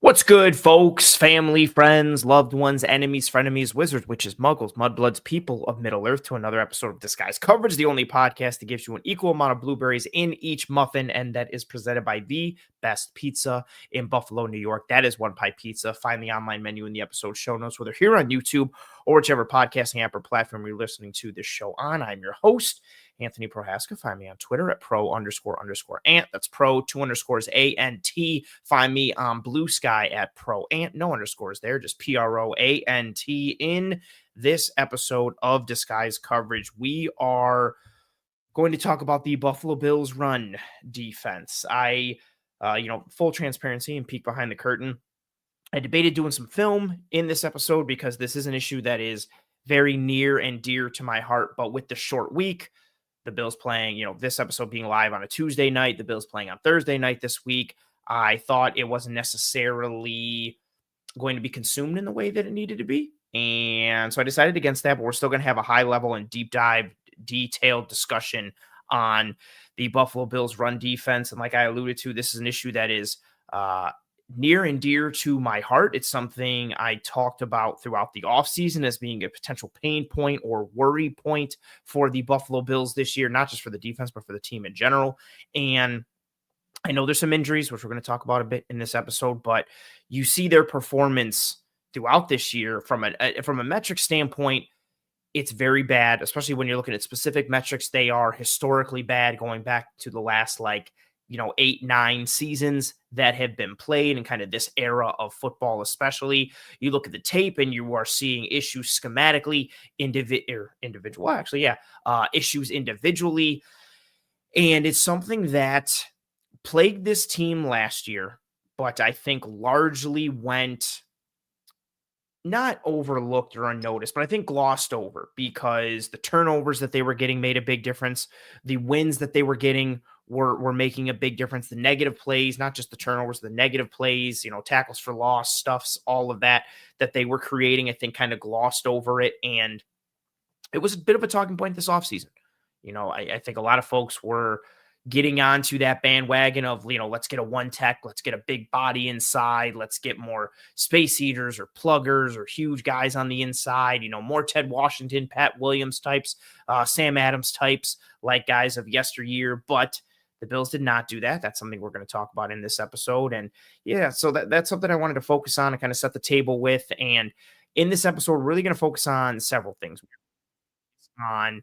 What's good, folks, family, friends, loved ones, enemies, frenemies, wizards, witches, muggles, mudbloods, people of Middle Earth to another episode of Disguise Coverage, the only podcast that gives you an equal amount of blueberries in each muffin, and that is presented by the best pizza in Buffalo, New York. That is One Pie Pizza. Find the online menu in the episode show notes, whether here on YouTube or whichever podcasting app or platform you're listening to this show on. I'm your host, Anthony Prohaska. Find me on Twitter at pro__ant. That's pro 2_ANT. Find me on Blue Sky at ProAnt. No underscores there, just PROANT. In this episode of Disguise Coverage, we are going to talk about the Buffalo Bills run defense. Full transparency and peek behind the curtain. I debated doing some film in this episode because this is an issue that is very near and dear to my heart, but with the short week, the Bills playing, this episode being live on a Tuesday night, the Bills playing on Thursday night this week, I thought it wasn't necessarily going to be consumed in the way that it needed to be. And so I decided against that, but we're still going to have a high level and deep dive, detailed discussion on the Buffalo Bills run defense. And like I alluded to, this is an issue that is near and dear to my heart. It's something I talked about throughout the offseason as being a potential pain point or worry point for the Buffalo Bills this year, not just for the defense, but for the team in general. And I know there's some injuries, which we're going to talk about a bit in this episode, but you see their performance throughout this year from a metric standpoint. It's very bad, especially when you're looking at specific metrics. They are historically bad going back to the last 8-9 seasons that have been played in kind of this era of football, especially. You look at the tape and you are seeing issues schematically, issues individually. And it's something that plagued this team last year, but I think largely went not overlooked or unnoticed, but I think glossed over because the turnovers that they were getting made a big difference. The wins that they were getting were making a big difference. The negative plays, not just the turnovers, the negative plays, tackles for loss, stuffs, all of that they were creating, I think kind of glossed over it. And it was a bit of a talking point this offseason. I think a lot of folks were getting onto that bandwagon of, let's get a one tech, let's get a big body inside, let's get more space eaters or pluggers or huge guys on the inside, more Ted Washington, Pat Williams types, Sam Adams types, like guys of yesteryear. But the Bills did not do that. That's something we're going to talk about in this episode. And yeah, so that's something I wanted to focus on and kind of set the table with. And in this episode, we're really going to focus on several things. On,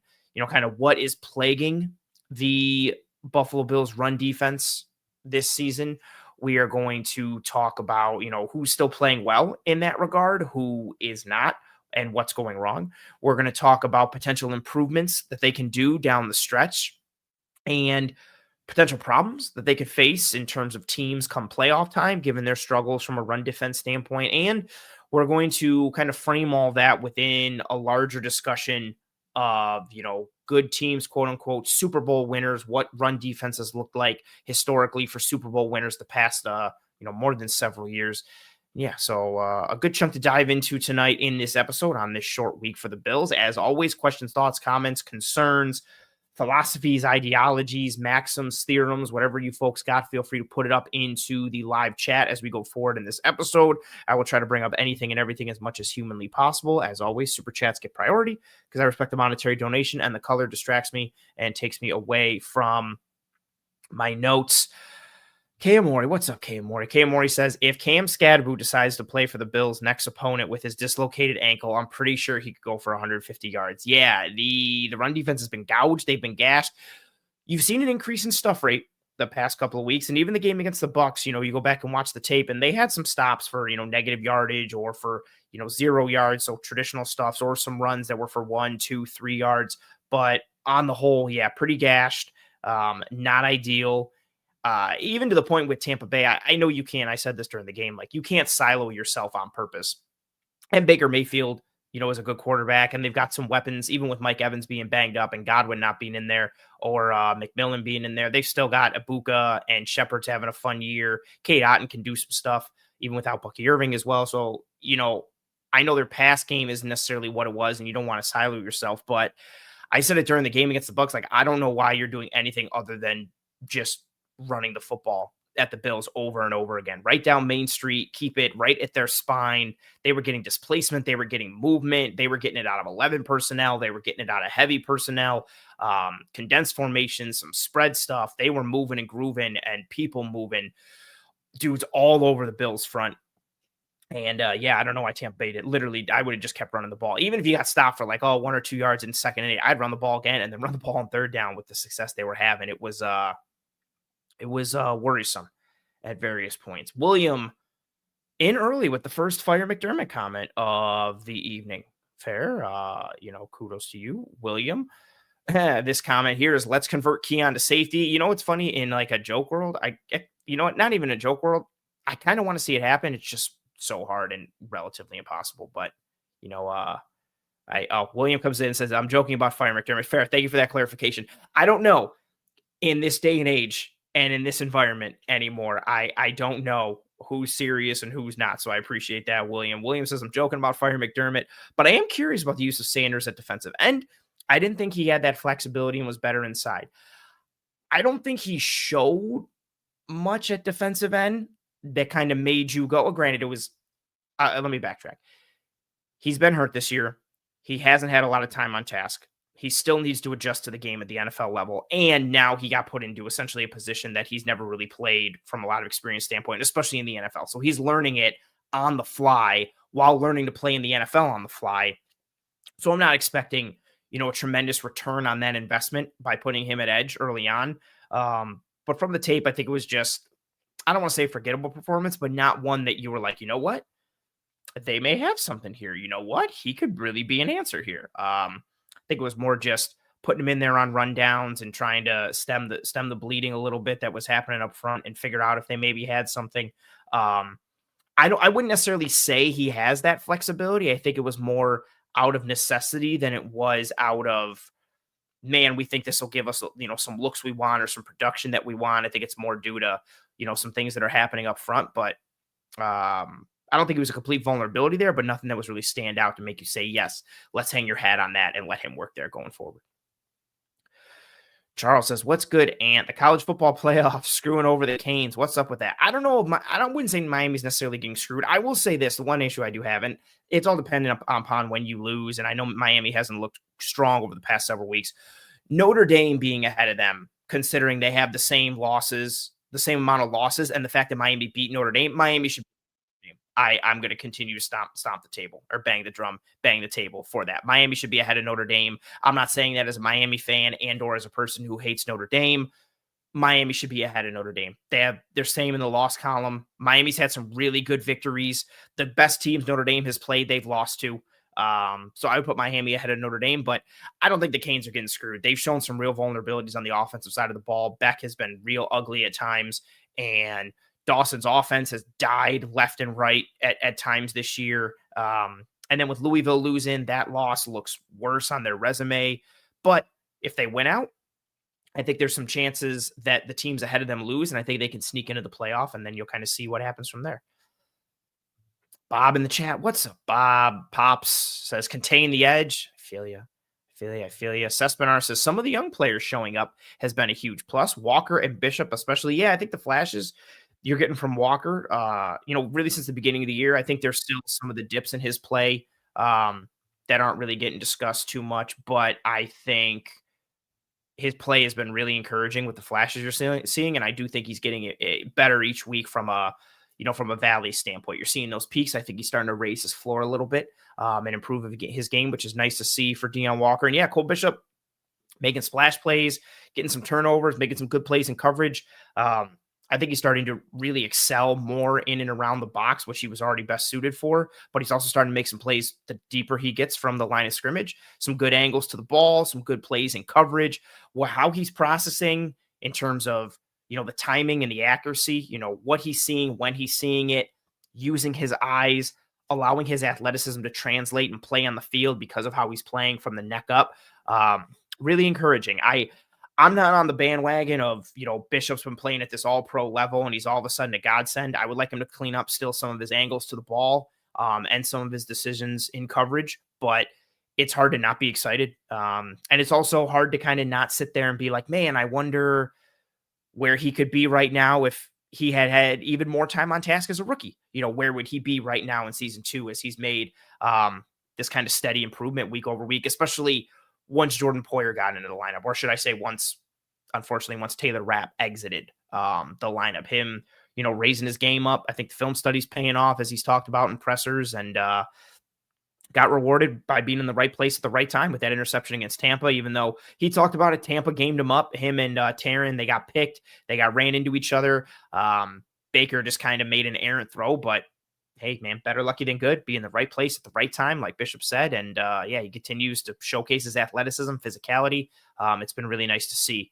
kind of what is plaguing the Buffalo Bills run defense this season. We are going to talk about, who's still playing well in that regard, who is not, and what's going wrong. We're going to talk about potential improvements that they can do down the stretch and potential problems that they could face in terms of teams come playoff time, given their struggles from a run defense standpoint. And we're going to kind of frame all that within a larger discussion of, good teams, quote unquote, Super Bowl winners, what run defenses look like historically for Super Bowl winners the past, more than several years. Yeah, so a good chunk to dive into tonight in this episode on this short week for the Bills. As always, questions, thoughts, comments, concerns, philosophies, ideologies, maxims, theorems, whatever you folks got, feel free to put it up into the live chat as we go forward in this episode. I will try to bring up anything and everything as much as humanly possible. As always, super chats get priority because I respect the monetary donation, and the color distracts me and takes me away from my notes. Cam Mori, what's up, Cam Mori? Cam Mori says, if Cam Scadaboo decides to play for the Bills' next opponent with his dislocated ankle, I'm pretty sure he could go for 150 yards. Yeah, the run defense has been gouged. They've been gashed. You've seen an increase in stuff rate the past couple of weeks, and even the game against the Bucs, you go back and watch the tape, and they had some stops for, negative yardage or for, 0 yards, so traditional stuffs, or some runs that were for 1, 2, 3 yards. But on the whole, yeah, pretty gashed, not ideal. Even to the point with Tampa Bay, I know you can't, I said this during the game, you can't silo yourself on purpose. And Baker Mayfield, is a good quarterback, and they've got some weapons, even with Mike Evans being banged up and Godwin not being in there, or McMillan being in there. They've still got Ibuka and Shepard's having a fun year. Kate Otten can do some stuff, even without Bucky Irving as well. So, I know their pass game isn't necessarily what it was, and you don't want to silo yourself, but I said it during the game against the Bucs, I don't know why you're doing anything other than just running the football at the Bills over and over again, right down Main Street, keep it right at their spine. They were getting displacement. They were getting movement. They were getting it out of 11 personnel. They were getting it out of heavy personnel, condensed formations, some spread stuff. They were moving and grooving and people moving, dudes all over the Bills front. And yeah, I don't know why Tampa Bay did. Literally, I would have just kept running the ball. Even if you got stopped for like 1 or 2 yards in second and 8, I'd run the ball again and then run the ball on third down with the success they were having. It was worrisome at various points. William in early with the first Fire McDermott comment of the evening. Fair, kudos to you, William. This comment here is, let's convert Keon to safety. You know, it's funny, in like a joke world. Not even a joke world. I kind of want to see it happen. It's just so hard and relatively impossible. But William comes in and says, I'm joking about Fire McDermott. Fair. Thank you for that clarification. I don't know in this day and age and in this environment anymore. I don't know who's serious and who's not. So I appreciate that, William. William says, I'm joking about Fire McDermott, but I am curious about the use of Sanders at defensive end. I didn't think he had that flexibility and was better inside. I don't think he showed much at defensive end that kind of made you go, granted, it was, let me backtrack. He's been hurt this year. He hasn't had a lot of time on task. He still needs to adjust to the game at the NFL level. And now he got put into essentially a position that he's never really played from a lot of experience standpoint, especially in the NFL. So he's learning it on the fly while learning to play in the NFL on the fly. So I'm not expecting, a tremendous return on that investment by putting him at edge early on. But from the tape, I think it was just, I don't want to say forgettable performance, but not one that you were like, you know what? They may have something here. You know what? He could really be an answer here. I think it was more just putting him in there on rundowns and trying to stem the bleeding a little bit that was happening up front and figure out if they maybe had something. I wouldn't necessarily say he has that flexibility. I think it was more out of necessity than it was out of, man, we think this will give us, some looks we want or some production that we want. I think it's more due to, some things that are happening up front, but I don't think it was a complete vulnerability there, but nothing that was really stand out to make you say, yes, let's hang your hat on that and let him work there going forward. Charles says, what's good, Ant? The college football playoffs screwing over the Canes. What's up with that? I don't know. Wouldn't say Miami's necessarily getting screwed. I will say this, the one issue I do have, and it's all dependent upon when you lose. And I know Miami hasn't looked strong over the past several weeks. Notre Dame being ahead of them, considering they have the same amount of losses, and the fact that Miami beat Notre Dame, Miami should. I'm going to continue to stomp the table or bang the table for that. Miami should be ahead of Notre Dame. I'm not saying that as a Miami fan and or as a person who hates Notre Dame. Miami should be ahead of Notre Dame. They're same in the loss column. Miami's had some really good victories. The best teams Notre Dame has played, they've lost to. So I would put Miami ahead of Notre Dame, but I don't think the Canes are getting screwed. They've shown some real vulnerabilities on the offensive side of the ball. Beck has been real ugly at times, and Dawson's offense has died left and right at times this year. And then with Louisville losing, that loss looks worse on their resume. But if they win out, I think there's some chances that the teams ahead of them lose, and I think they can sneak into the playoff, and then you'll kind of see what happens from there. Bob in the chat. What's up, Bob? Pops says, contain the edge. I feel you. Sespinar says, some of the young players showing up has been a huge plus. Walker and Bishop especially. Yeah, I think the flashes you're getting from Walker, really since the beginning of the year. I think there's still some of the dips in his play that aren't really getting discussed too much, but I think his play has been really encouraging with the flashes you're seeing, and I do think he's getting it better each week from a Valley standpoint. You're seeing those peaks. I think he's starting to raise his floor a little bit and improve his game, which is nice to see for Deion Walker. And yeah, Cole Bishop making splash plays, getting some turnovers, making some good plays in coverage. I think he's starting to really excel more in and around the box, which he was already best suited for, but he's also starting to make some plays the deeper he gets from the line of scrimmage, some good angles to the ball, some good plays in coverage. How he's processing in terms of, the timing and the accuracy, what he's seeing, when he's seeing it, using his eyes, allowing his athleticism to translate and play on the field because of how he's playing from the neck up. Really encouraging. I'm not on the bandwagon of, Bishop's been playing at this all-pro level and he's all of a sudden a godsend. I would like him to clean up still some of his angles to the ball and some of his decisions in coverage, but it's hard to not be excited. And it's also hard to kind of not sit there and be like, man, I wonder where he could be right now if he had even more time on task as a rookie. Where would he be right now in season 2 as he's made this kind of steady improvement week over week, especially once Jordan Poyer got into the lineup, or should I say unfortunately, once Taylor Rapp exited the lineup, him, raising his game up. I think the film study's paying off, as he's talked about in pressers, and got rewarded by being in the right place at the right time with that interception against Tampa, even though he talked about it. Tampa gamed him up. Him and Taryn, they got picked. They got ran into each other. Baker just kind of made an errant throw, but hey, man, better lucky than good. Be in the right place at the right time, like Bishop said. And he continues to showcase his athleticism, physicality. It's been really nice to see,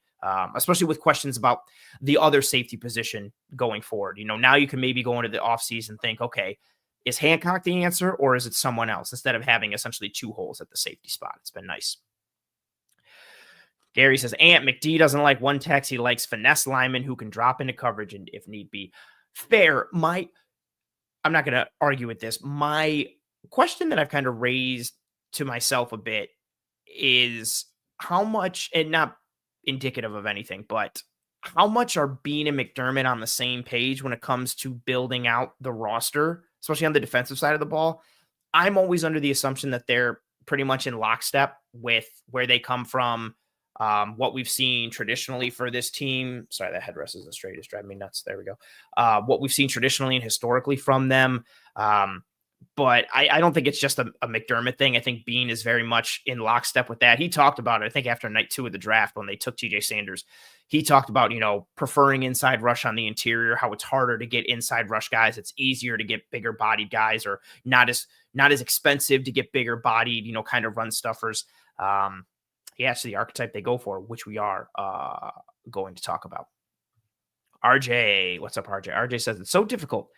especially with questions about the other safety position going forward. Now you can maybe go into the offseason and think, okay, is Hancock the answer, or is it someone else, instead of having essentially 2 holes at the safety spot? It's been nice. Gary says, McD doesn't like one text. He likes finesse linemen who can drop into coverage and if need be. Fair. I'm not going to argue with this. My question that I've kind of raised to myself a bit is how much, and not indicative of anything, but how much are Bean and McDermott on the same page when it comes to building out the roster, especially on the defensive side of the ball? I'm always under the assumption that they're pretty much in lockstep with where they come from, what we've seen traditionally for this team. Sorry, that headrest isn't straight. It's driving me nuts. There we go. What we've seen traditionally and historically from them. But I don't think it's just a McDermott thing. I think Bean is very much in lockstep with that. He talked about it, I think, after night 2 of the draft when they took TJ Sanders. He talked about, preferring inside rush on the interior, how it's harder to get inside rush guys. It's easier to get bigger bodied guys, or not as expensive to get bigger bodied, kind of run stuffers. It's the archetype they go for, which we are going to talk about. RJ, what's up, RJ? RJ says it's so difficult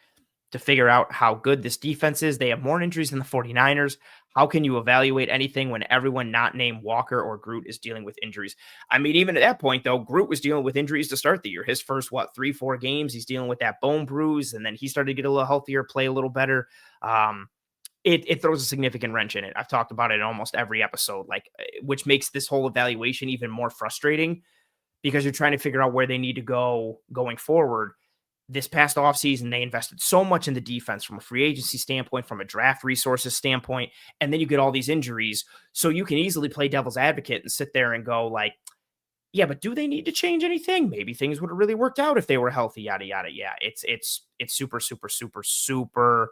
to figure out how good this defense is. They have more injuries than the 49ers. How can you evaluate anything when everyone not named Walker or Groot is dealing with injuries? I mean, even at that point, though, Groot was dealing with injuries to start the year. His first, 3-4 games, he's dealing with that bone bruise, and then he started to get a little healthier, play a little better. It throws a significant wrench in it. I've talked about it in almost every episode, which makes this whole evaluation even more frustrating because you're trying to figure out where they need to go going forward. This past offseason, they invested so much in the defense from a free agency standpoint, from a draft resources standpoint, and then you get all these injuries. So you can easily play devil's advocate and sit there and go yeah, but do they need to change anything? Maybe things would have really worked out if they were healthy, yada, yada. Yeah, it's super, super, super, super,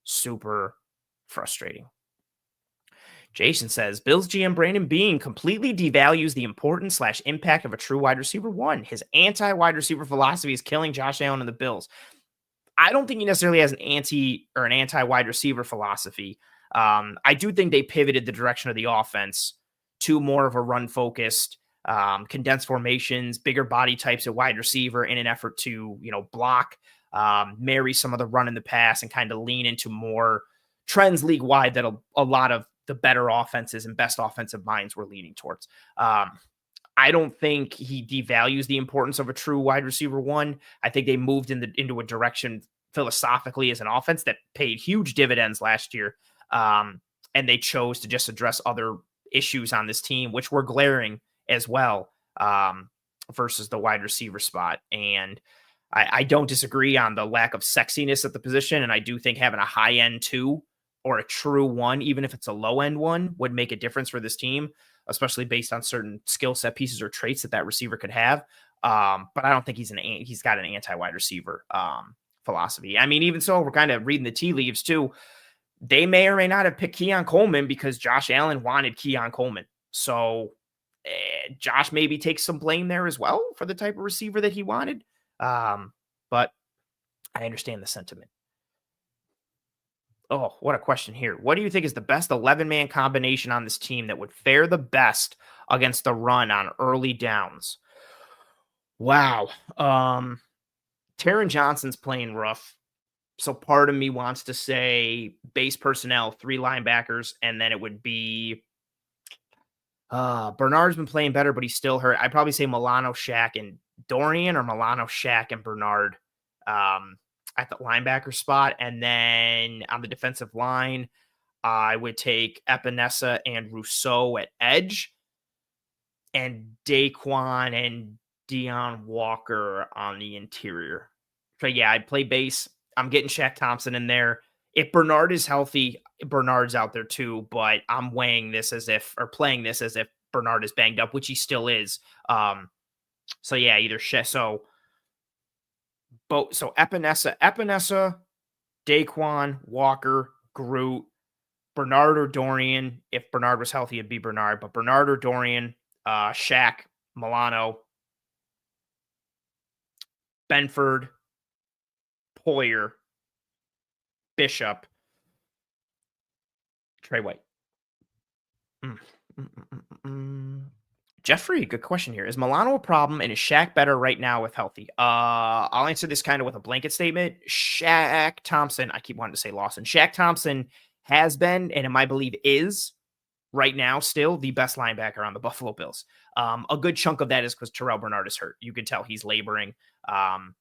super frustrating. Jason says, Bills GM Brandon Beane completely devalues the importance / impact of a true wide receiver 1. His anti-wide receiver philosophy is killing Josh Allen and the Bills. I don't think he necessarily has an anti-wide receiver philosophy. I do think they pivoted the direction of the offense to more of a run-focused, condensed formations, bigger body types at wide receiver in an effort to, block, marry some of the run in the pass, and kind of lean into more trends league-wide that a lot of the better offenses and best offensive minds were leaning towards. I don't think he devalues the importance of a true wide receiver 1. I think they moved into a direction philosophically as an offense that paid huge dividends last year. And they chose to just address other issues on this team, which were glaring as well, versus the wide receiver spot. And I don't disagree on the lack of sexiness at the position. And I do think having a high end 2 or a true 1, even if it's a low end 1, would make a difference for this team, especially based on certain skill set pieces or traits that receiver could have. But I don't think he's got an anti-wide receiver philosophy. I mean, even so, we're kind of reading the tea leaves too. They may or may not have picked Keon Coleman because Josh Allen wanted Keon Coleman. So Josh maybe takes some blame there as well for the type of receiver that he wanted. But I understand the sentiment. Oh, what a question here. What do you think is the best 11-man combination on this team that would fare the best against the run on early downs? Wow. Taron Johnson's playing rough. So part of me wants to say base personnel, 3 linebackers, and then it would be Bernard's been playing better, but he's still hurt. I'd probably say Milano, Shaq, and Dorian, or Milano, Shaq, and Bernard. At the linebacker spot. And then on the defensive line, I would take Epinesa and Rousseau at edge, and Daquan and Deion Walker on the interior. So yeah, I'd play base. I'm getting Shaq Thompson in there. If Bernard is healthy, Bernard's out there too, but I'm weighing this as if, or playing this as if Bernard is banged up, which he still is. So yeah, either so Epinesa, Daquan, Walker, Groot, Bernard or Dorian. If Bernard was healthy, it'd be Bernard, but Bernard or Dorian, Shaq, Milano, Benford, Poyer, Bishop, Trey White. Mm, mm, mm, Jeffrey, good question here. Is Milano a problem and is Shaq better right now with healthy? I'll answer this kind of with a blanket statement. Shaq Thompson, I keep wanting to say Lawson. Shaq Thompson has been, and in my belief is right now still the best linebacker on the Buffalo Bills. A good chunk of that is because Terrell Bernard is hurt. You can tell he's laboring. I'm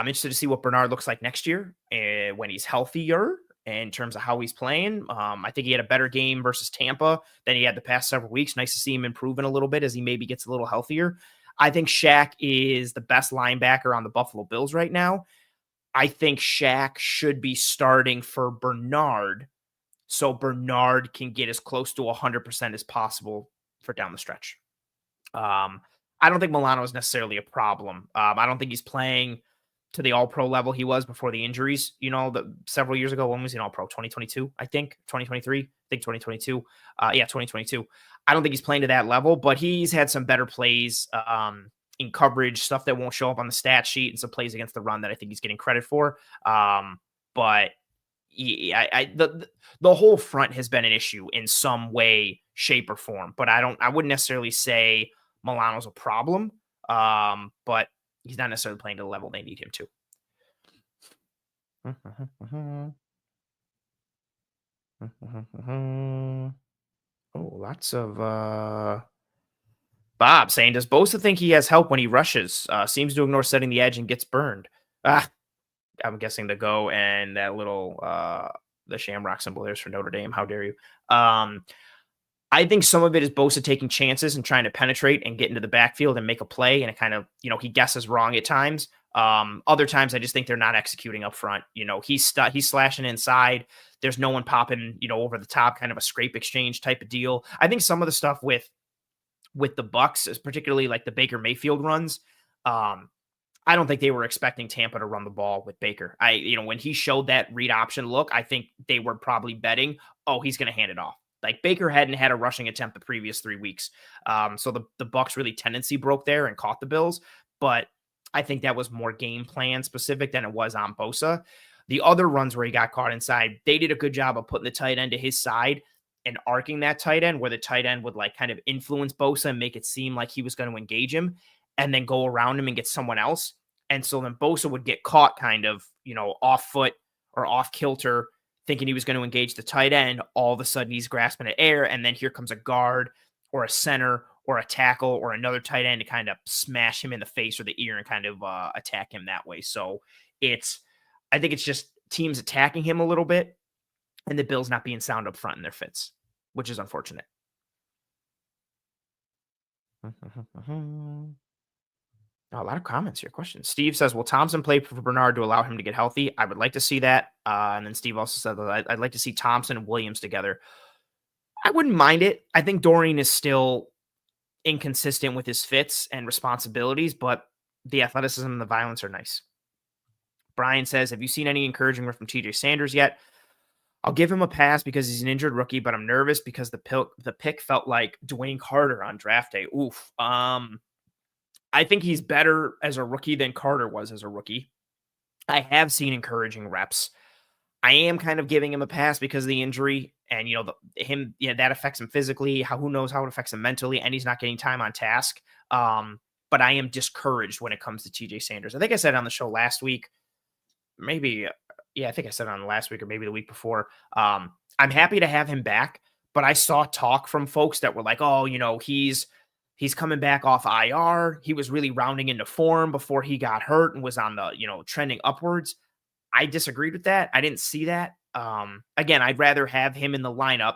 interested to see what Bernard looks like next year when he's healthier in terms of how he's playing. I think he had a better game versus Tampa than he had the past several weeks. Nice to see him improving a little bit as he maybe gets a little healthier. I think Shaq is the best linebacker on the Buffalo Bills right now. I think Shaq should be starting for Bernard so Bernard can get as close to 100% as possible for down the stretch. I don't think Milano is necessarily a problem. I don't think he's playing to the all-pro level he was before the injuries, several years ago. When was he an all-pro? 2022, I think. 2023? I think 2022. 2022. I don't think he's playing to that level, but he's had some better plays in coverage, stuff that won't show up on the stat sheet, and some plays against the run that I think he's getting credit for. But yeah, the whole front has been an issue in some way, shape, or form. But I wouldn't necessarily say Milano's a problem. But he's not necessarily playing to the level they need him to. Oh, lots of Bob saying, does Bosa think he has help when he rushes? Seems to ignore setting the edge and gets burned. I'm guessing the go and that little the Shamrock symbol there's for Notre Dame. How dare you? I think some of it is Bosa taking chances and trying to penetrate and get into the backfield and make a play. And it kind of, he guesses wrong at times. Other times, I just think they're not executing up front. He's slashing inside. There's no one popping, over the top, kind of a scrape exchange type of deal. I think some of the stuff with the Bucs, is particularly like the Baker Mayfield runs. I don't think they were expecting Tampa to run the ball with Baker. When he showed that read option look, I think they were probably betting, oh, he's going to hand it off. Like Baker hadn't had a rushing attempt the previous 3 weeks. So the Bucs really tendency broke there and caught the Bills. But I think that was more game plan specific than it was on Bosa. The other runs where he got caught inside, they did a good job of putting the tight end to his side and arcing that tight end where the tight end would like kind of influence Bosa and make it seem like he was going to engage him and then go around him and get someone else. And so then Bosa would get caught kind of, off foot or off kilter, thinking he was going to engage the tight end. All of a sudden he's grasping at air. And then here comes a guard or a center or a tackle or another tight end to kind of smash him in the face or the ear and kind of attack him that way. So I think it's just teams attacking him a little bit and the Bills not being sound up front in their fits, which is unfortunate. A lot of comments here. Questions. Steve says, will Thompson play for Bernard to allow him to get healthy? I would like to see that. And then Steve also said that I'd like to see Thompson and Williams together. I wouldn't mind it. I think Dorian is still inconsistent with his fits and responsibilities, but the athleticism and the violence are nice. Brian says, have you seen any encouragement from TJ Sanders yet? I'll give him a pass because he's an injured rookie, but I'm nervous because the pick felt like Dwayne Carter on draft day. Oof. I think he's better as a rookie than Carter was as a rookie. I have seen encouraging reps. I am kind of giving him a pass because of the injury and, that affects him physically. Who knows how it affects him mentally, and he's not getting time on task. But I am discouraged when it comes to TJ Sanders. I think I said on the show last week, I think I said on last week or maybe the week before. I'm happy to have him back, but I saw talk from folks that were like, oh, he's coming back off IR. He was really rounding into form before he got hurt and was on the, trending upwards. I disagreed with that. I didn't see that. Again, I'd rather have him in the lineup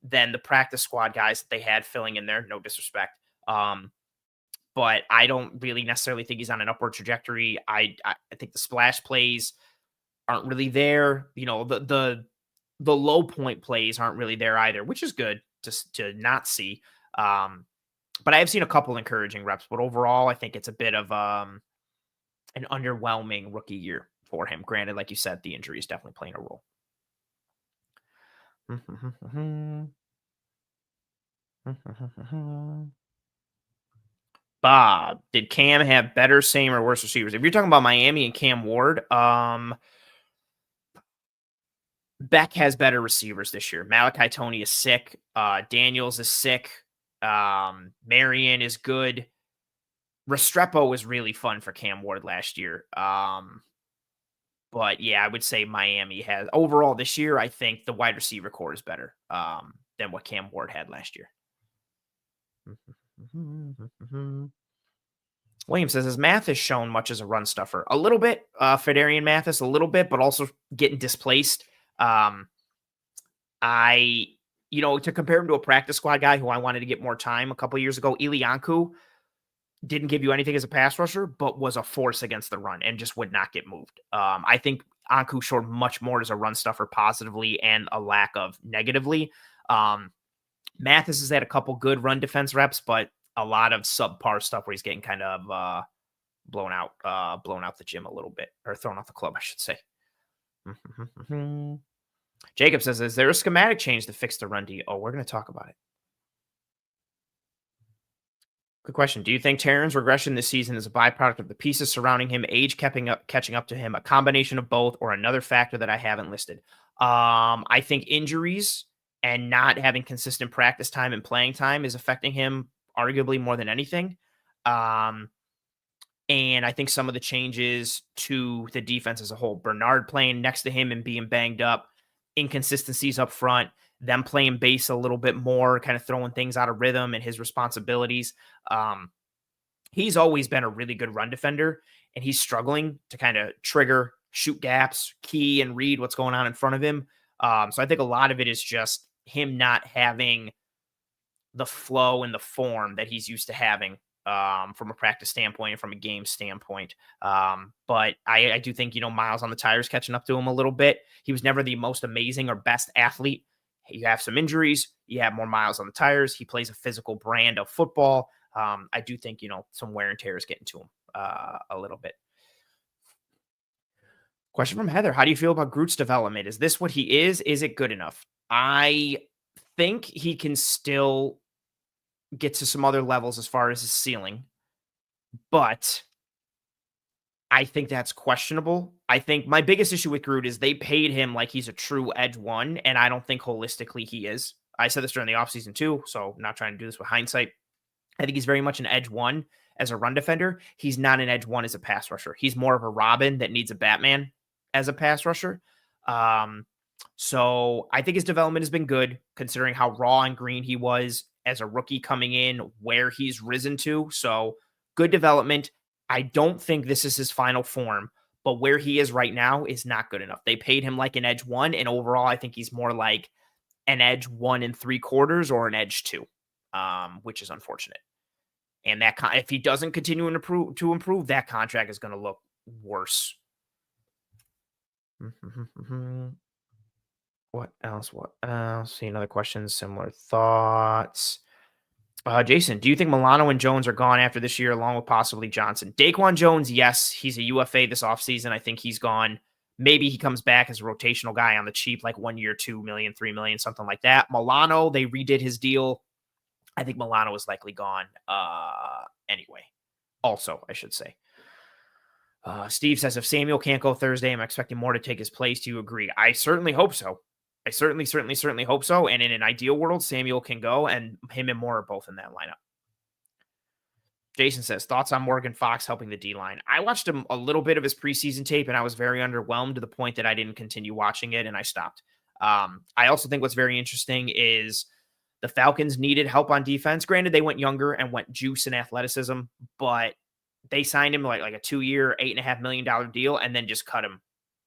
than the practice squad guys that they had filling in there. No disrespect. but I don't really necessarily think he's on an upward trajectory. I think the splash plays aren't really there. The low point plays aren't really there either, which is good to not see. But I have seen a couple encouraging reps, but overall, I think it's a bit of an underwhelming rookie year for him. Granted, like you said, the injury is definitely playing a role. Bob, did Cam have better, same, or worse receivers? If you're talking about Miami and Cam Ward, Beck has better receivers this year. Malachi Tony is sick. Daniels is sick. Marion is good. Restrepo was really fun for Cam Ward last year. But yeah, I would say Miami has overall this year. I think the wide receiver core is better than what Cam Ward had last year. William says his Mathis shown much as a run stuffer. A little bit, Fedarian Mathis, a little bit, but also getting displaced. To compare him to a practice squad guy who I wanted to get more time a couple of years ago, Ilianku didn't give you anything as a pass rusher, but was a force against the run and just would not get moved. I think Anku showed much more as a run stuffer positively and a lack of negatively. Mathis has had a couple good run defense reps, but a lot of subpar stuff where he's getting kind of blown out the gym a little bit, or thrown off the club, I should say. Jacob says, is there a schematic change to fix the run D? Oh, we're going to talk about it. Good question. Do you think Terran's regression this season is a byproduct of the pieces surrounding him, age catching up to him, a combination of both, or another factor that I haven't listed? I think injuries and not having consistent practice time and playing time is affecting him arguably more than anything. And I think some of the changes to the defense as a whole, Bernard playing next to him and being banged up, inconsistencies up front, them playing base a little bit more, kind of throwing things out of rhythm and his responsibilities. He's always been a really good run defender, and he's struggling to kind of trigger, shoot gaps, key, and read what's going on in front of him. So I think a lot of it is just him not having the flow and the form that he's used to having from a practice standpoint and from a game standpoint. But I do think, Miles on the tires catching up to him a little bit. He was never the most amazing or best athlete. You have some injuries, you have more miles on the tires. He plays a physical brand of football. I do think, some wear and tear is getting to him a little bit. Question from Heather. How do you feel about Groot's development? Is this what he is? Is it good enough? I think he can still get to some other levels as far as his ceiling, but I think that's questionable. I think my biggest issue with Groot is they paid him like he's a true edge one, and I don't think holistically he is. I said this during the offseason too, so I'm not trying to do this with hindsight. I think he's very much an edge one as a run defender. He's not an edge one as a pass rusher. He's more of a Robin that needs a Batman as a pass rusher. So I think his development has been good considering how raw and green he was as a rookie coming in, where he's risen to. So good development. I don't think this is his final form, but where he is right now is not good enough. They paid him like an edge one, and overall, I think he's more like an edge 1 3/4 or an edge 2, which is unfortunate. And that if he doesn't continue to improve, that contract is going to look worse. What else? See another question. Similar thoughts. Jason, do you think Milano and Jones are gone after this year, along with possibly Johnson? Daquan Jones, yes, he's a UFA this offseason. I think he's gone. Maybe he comes back as a rotational guy on the cheap, like 1 year, 2 million, 3 million, something like that. Milano, they redid his deal. I think Milano is likely gone anyway. Also, I should say. Steve says, if Samuel can't go Thursday, I'm expecting Moore to take his place. Do you agree? I certainly hope so. I certainly hope so. And in an ideal world, Samuel can go, and him and Moore are both in that lineup. Jason says, thoughts on Morgan Fox helping the D-line? I watched him a little bit of his preseason tape, and I was very underwhelmed to the point that I didn't continue watching it, and I stopped. I also think what's very interesting is the Falcons needed help on defense. Granted, they went younger and went juice and athleticism, but they signed him like a 2-year, $8.5 million deal, and then just cut him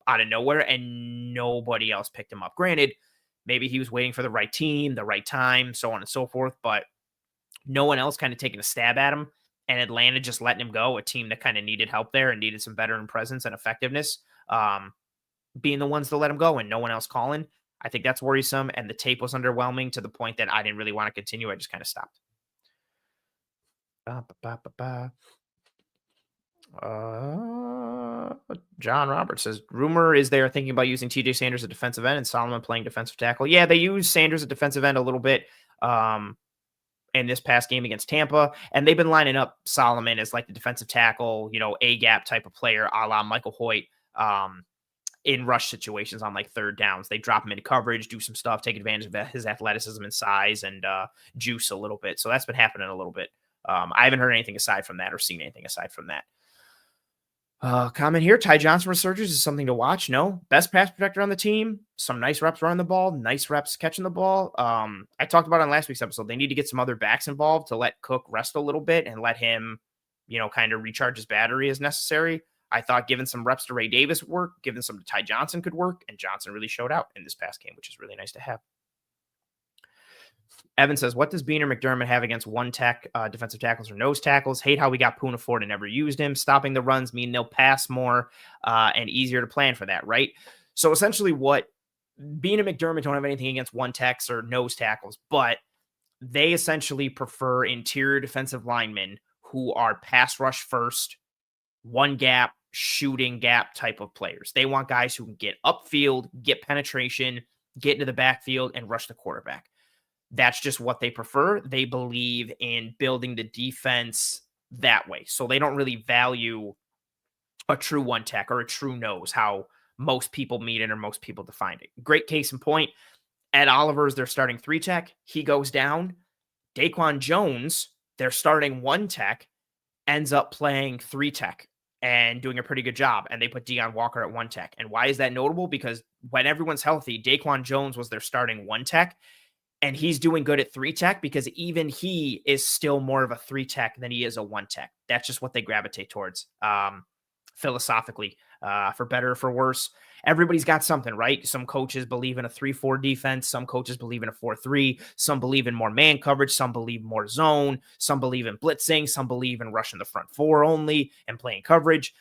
out of nowhere, and nobody else picked him up. Granted, maybe he was waiting for the right team, the right time, so on and so forth, but no one else kind of taking a stab at him. and Atlanta just letting him go, a team that kind of needed help there and needed some veteran presence and effectiveness, being the ones to let him go and no one else calling. I think that's worrisome. And the tape was underwhelming to the point that I didn't really want to continue. I just kind of stopped. Ba, ba, ba, ba, ba. John Roberts says, rumor is they are thinking about using TJ Sanders at defensive end and Solomon playing defensive tackle. Yeah, they use Sanders at defensive end a little bit in this past game against Tampa, and they've been lining up Solomon as like the defensive tackle, A gap type of player, a la Michael Hoyt, in rush situations on like third downs. They drop him into coverage, do some stuff, take advantage of his athleticism and size, and juice a little bit. So that's been happening a little bit. I haven't heard anything aside from that or seen anything aside from that. Comment here, Ty Johnson resurgence is something to watch. No, best pass protector on the team. Some nice reps running the ball, nice reps catching the ball. I talked about on last week's episode, they need to get some other backs involved to let Cook rest a little bit and let him, kind of recharge his battery as necessary. I thought giving some reps to Ray Davis would work, giving some to Ty Johnson could work, and Johnson really showed out in this past game, which is really nice to have. Evan says, what does Bean or McDermott have against one tech defensive tackles or nose tackles? Hate how we got Poona Ford and never used him. Stopping the runs mean they'll pass more and easier to plan for that, right? So essentially what Bean and McDermott don't have anything against one techs or nose tackles, but they essentially prefer interior defensive linemen who are pass rush first, one gap, shooting gap type of players. They want guys who can get upfield, get penetration, get into the backfield, and rush the quarterback. That's just what they prefer. They believe in building the defense that way. So they don't really value a true one tech or a true nose, how most people meet it or most people define it. Great case in point. Ed Oliver's their starting three tech. He goes down. Daquan Jones, their starting one tech, ends up playing three tech and doing a pretty good job. And they put Deion Walker at one tech. And why is that notable? Because when everyone's healthy, Daquan Jones was their starting one tech. And he's doing good at three tech because even he is still more of a three tech than he is a one tech. That's just what they gravitate towards philosophically, for better or for worse. Everybody's got something, right? Some coaches believe in a 3-4 defense. Some coaches believe in a 4-3. Some believe in more man coverage. Some believe more zone. Some believe in blitzing. Some believe in rushing the front four only and playing coverage.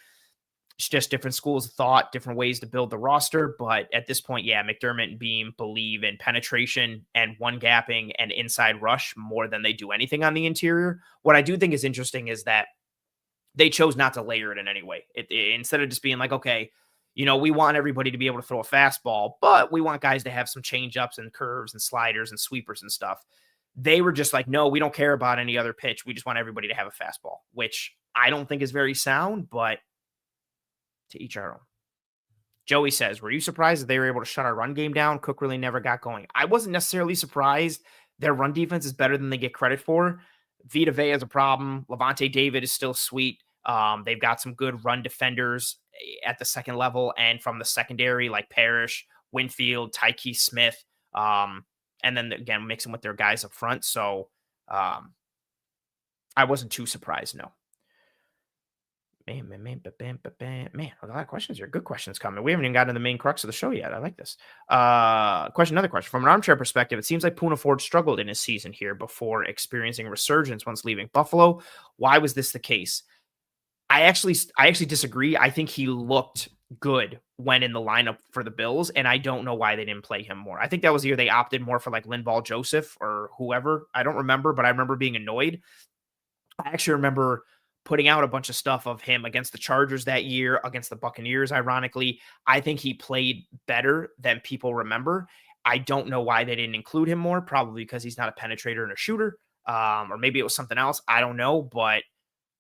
It's just different schools of thought, different ways to build the roster. But at this point, yeah, McDermott and Beam believe in penetration and one gapping and inside rush more than they do anything on the interior. What I do think is interesting is that they chose not to layer it in any way. Instead of just being like, okay, we want everybody to be able to throw a fastball, but we want guys to have some change ups and curves and sliders and sweepers and stuff. They were just like, no, we don't care about any other pitch. We just want everybody to have a fastball, which I don't think is very sound, but to each our own. Joey says, were you surprised that they were able to shut our run game down? Cook really never got going. I wasn't necessarily surprised. Their run defense is better than they get credit for. Vita Vea is a problem. Levante David is still sweet. They've got some good run defenders at the second level and from the secondary, like Parrish, Winfield, Tyke Smith, and then again mixing with their guys up front. So I wasn't too surprised, no. Man, a lot of questions here. Good questions coming. We haven't even gotten to the main crux of the show yet. I like this. Another question. From an armchair perspective, it seems like Poona Ford struggled in his season here before experiencing resurgence once leaving Buffalo. Why was this the case? I actually disagree. I think he looked good when in the lineup for the Bills, and I don't know why they didn't play him more. I think that was the year they opted more for like Linval Joseph or whoever. I don't remember, but I remember being annoyed. I actually remember putting out a bunch of stuff of him against the Chargers that year, against the Buccaneers, ironically. I think he played better than people remember. I don't know why they didn't include him more, probably because he's not a penetrator and a shooter, or maybe it was something else. I don't know, but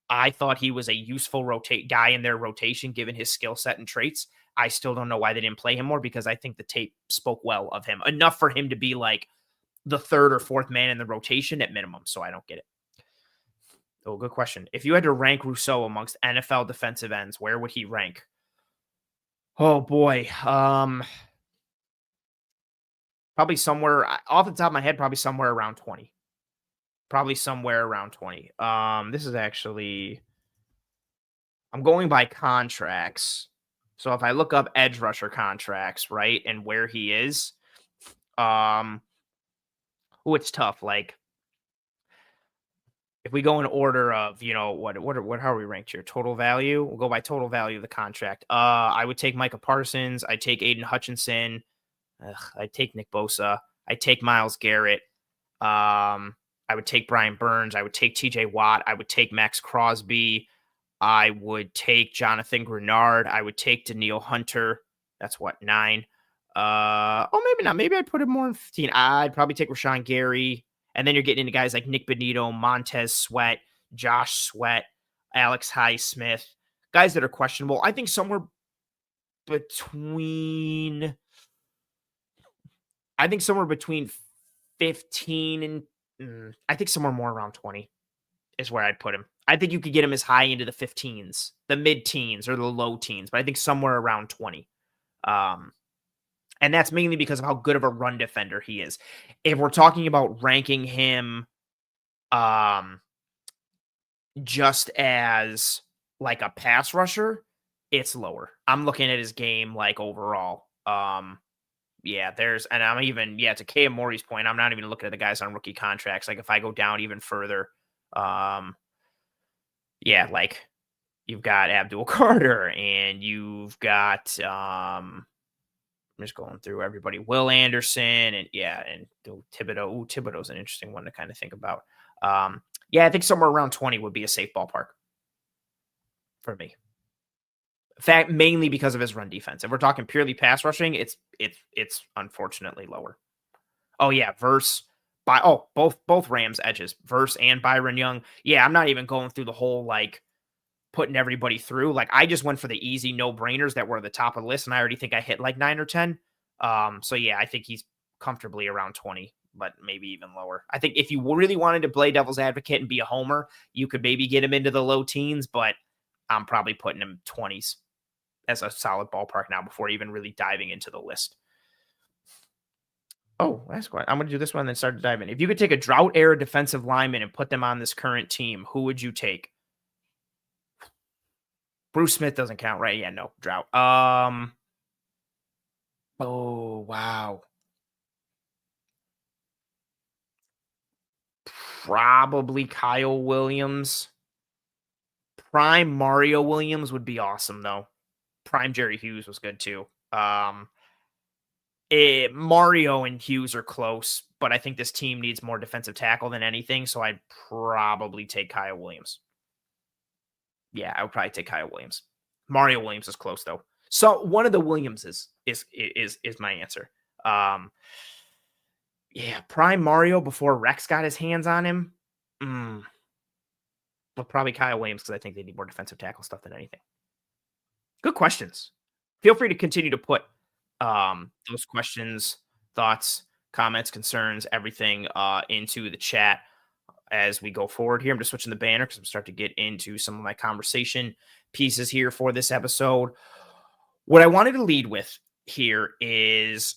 I thought he was a useful guy in their rotation, given his skill set and traits. I still don't know why they didn't play him more because I think the tape spoke well of him, enough for him to be like the third or fourth man in the rotation at minimum. So I don't get it. Oh, good question. If you had to rank Rousseau amongst NFL defensive ends, where would he rank? Oh boy. Probably somewhere off the top of my head, probably somewhere around 20. This is actually, I'm going by contracts. So if I look up edge rusher contracts, right, and where he is, it's tough. Like, If we go in order of, how are we ranked here? Total value? We'll go by total value of the contract. I would take Micah Parsons. I'd take Aiden Hutchinson. I'd take Nick Bosa. I'd take Myles Garrett. I would take Brian Burns. I would take TJ Watt. I would take Max Crosby. I would take Jonathan Grenard. I would take Danielle Hunter. That's what, 9. Maybe not. Maybe I'd put him more in 15. I'd probably take Rashawn Gary. And then you're getting into guys like Nick Benito, Montez Sweat, Josh Sweat, Alex Highsmith, guys that are questionable. I think somewhere between 15 and I think somewhere more around 20 is where I'd put him. I think you could get him as high into the 15s, the mid-teens or the low teens, but I think somewhere around 20. And that's mainly because of how good of a run defender he is. If we're talking about ranking him just as like a pass rusher, it's lower. I'm looking at his game like overall. To Kaya Mori's point, I'm not even looking at the guys on rookie contracts. Like if I go down even further, like you've got Abdul Carter and you've got I'm just going through everybody. Will Anderson and Thibodeau. Thibodeau's an interesting one to kind of think about. I think somewhere around 20 would be a safe ballpark for me. In fact, mainly because of his run defense. If we're talking purely pass rushing, it's unfortunately lower. Both Rams edges, Verse and Byron Young. Yeah, I'm not even going through the whole like putting everybody through. Like I just went for the easy no-brainers that were at the top of the list, and I already think I hit like 9 or 10. I think he's comfortably around 20, but maybe even lower. I think if you really wanted to play devil's advocate and be a homer, you could maybe get him into the low teens, but I'm probably putting him 20s as a solid ballpark now before even really diving into the list. Oh, that's good. I'm going to do this one and then start to dive in. If you could take a drought era defensive lineman and put them on this current team, who would you take? Bruce Smith doesn't count, right? Yeah, no, drought. Oh, wow. Probably Kyle Williams. Prime Mario Williams would be awesome, though. Prime Jerry Hughes was good, too. Mario and Hughes are close, but I think this team needs more defensive tackle than anything, so I'd probably take Kyle Williams. Yeah, I would probably take Kyle Williams. Mario Williams is close, though. So one of the Williamses is my answer. Prime Mario before Rex got his hands on him. But probably Kyle Williams because I think they need more defensive tackle stuff than anything. Good questions. Feel free to continue to put those questions, thoughts, comments, concerns, everything into the chat as we go forward here. I'm just switching the banner because I'm starting to get into some of my conversation pieces here for this episode. What I wanted to lead with here is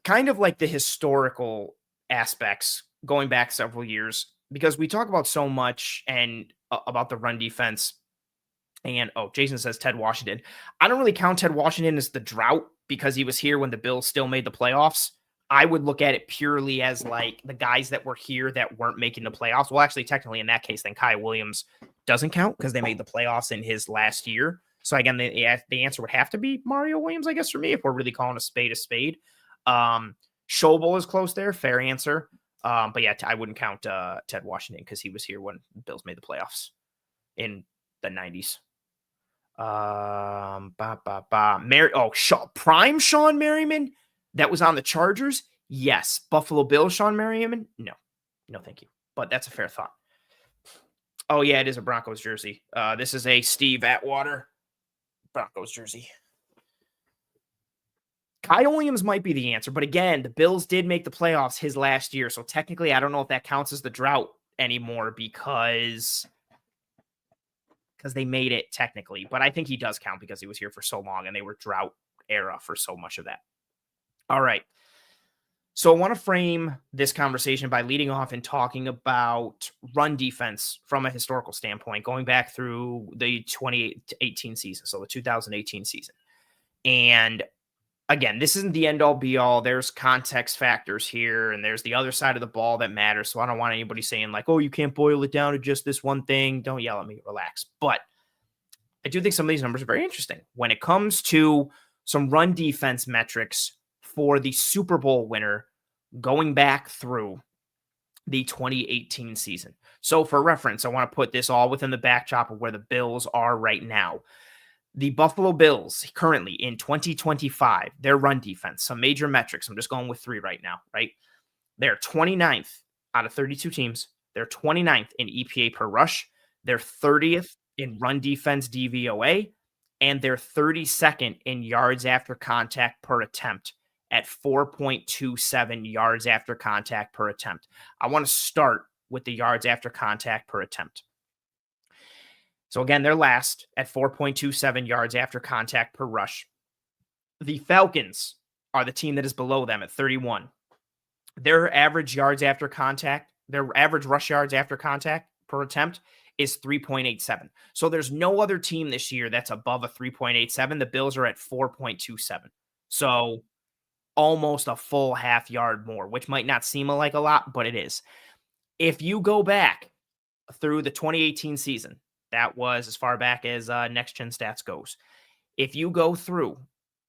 kind of like the historical aspects going back several years, because we talk about so much and about the run defense. And Jason says Ted Washington. I don't really count Ted Washington as the drought because he was here when the Bills still made the playoffs. I would look at it purely as like the guys that were here that weren't making the playoffs. Well, actually, technically in that case, then Kyle Williams doesn't count because they made the playoffs in his last year. So again, the answer would have to be Mario Williams, I guess, for me, if we're really calling a spade a spade. Schobel is close there. Fair answer. But yeah, I wouldn't count Ted Washington because he was here when the Bills made the playoffs in the 90s. Prime Sean Merriman that was on the Chargers. Yes. Buffalo Bills Sean Merriman. No, thank you. But that's a fair thought. Oh yeah, it is a Broncos jersey. This is a Steve Atwater Broncos jersey. Kyle Williams might be the answer, but again, the Bills did make the playoffs his last year, so technically I don't know if that counts as the drought anymore because they made it technically, but I think he does count because he was here for so long and they were drought era for so much of that. All right. So I want to frame this conversation by leading off and talking about run defense from a historical standpoint, going back through the 2018 season, so the 2018 season. And again, this isn't the end all be all. There's context factors here, and there's the other side of the ball that matters. So I don't want anybody saying like, oh, you can't boil it down to just this one thing. Don't yell at me, relax. But I do think some of these numbers are very interesting when it comes to some run defense metrics for the Super Bowl winner going back through the 2018 season. So for reference, I want to put this all within the backdrop of where the Bills are right now. The Buffalo Bills currently in 2025, their run defense, some major metrics. I'm just going with 3 right now, right? They're 29th out of 32 teams. They're 29th in EPA per rush. They're 30th in run defense DVOA, and they're 32nd in yards after contact per attempt at 4.27 yards after contact per attempt. I want to start with the yards after contact per attempt. So again, they're last at 4.27 yards after contact per rush. The Falcons are the team that is below them at 31. Their average yards after contact, their average rush yards after contact per attempt is 3.87. So there's no other team this year that's above a 3.87. The Bills are at 4.27. So almost a full half yard more, which might not seem like a lot, but it is. If you go back through the 2018 season, that was as far back as Next Gen Stats goes. If you go through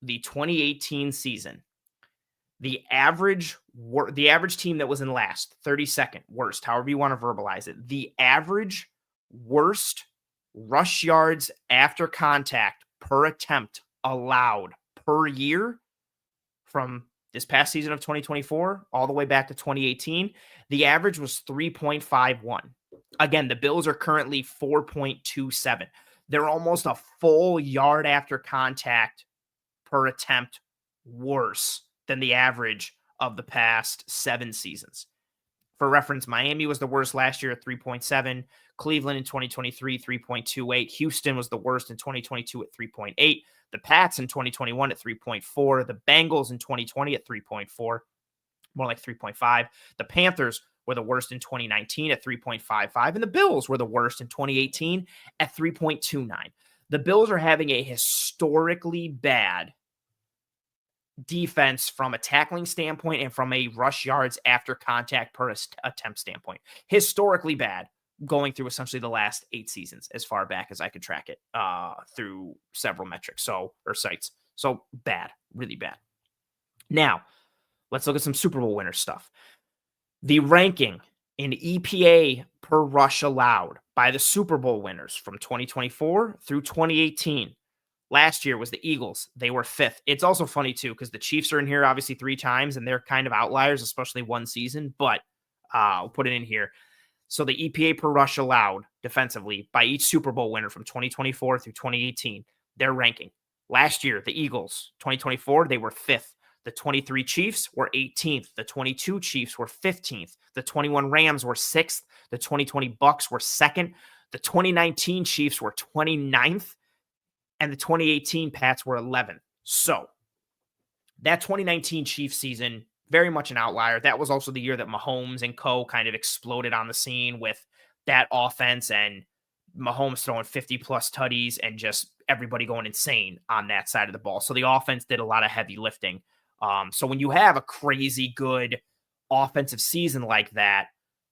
the 2018 season, the average team that was in last, 32nd, worst, however you want to verbalize it, the average worst rush yards after contact per attempt allowed per year from this past season of 2024 all the way back to 2018, the average was 3.51. Again, the Bills are currently 4.27. They're almost a full yard after contact per attempt worse than the average of the past 7 seasons. For reference, Miami was the worst last year at 3.7. Cleveland in 2023, 3.28. Houston was the worst in 2022 at 3.8. The Pats in 2021 at 3.4. The Bengals in 2020 at 3.4. More like 3.5. The Panthers were the worst in 2019 at 3.55. And the Bills were the worst in 2018 at 3.29. The Bills are having a historically bad defense from a tackling standpoint and from a rush yards after contact per attempt standpoint. Historically bad going through essentially the last 8 seasons as far back as I could track it through several metrics or sites. So bad, really bad. Now, let's look at some Super Bowl winner stuff. The ranking in EPA per rush allowed by the Super Bowl winners from 2024 through 2018. Last year was the Eagles. They were 5th. It's also funny, too, because the Chiefs are in here obviously 3 times, and they're kind of outliers, especially one season, but I'll put it in here. So the EPA per rush allowed defensively by each Super Bowl winner from 2024 through 2018, their ranking. Last year, the Eagles, 2024, they were 5th. The 23 Chiefs were 18th. The 22 Chiefs were 15th. The 21 Rams were 6th. The 2020 Bucs were 2nd. The 2019 Chiefs were 29th. And the 2018 Pats were 11th. So that 2019 Chiefs season, very much an outlier. That was also the year that Mahomes and co kind of exploded on the scene with that offense and Mahomes throwing 50-plus tutties and just everybody going insane on that side of the ball. So the offense did a lot of heavy lifting. So when you have a crazy good offensive season like that,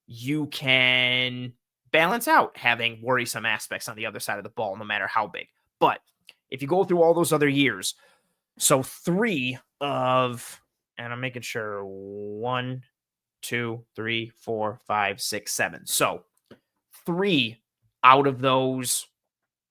you can balance out having worrisome aspects on the other side of the ball, no matter how big. But if you go through all those other years, so 3 of, and I'm making sure 1, 2, 3, 4, 5, 6, 7. So 3 out of those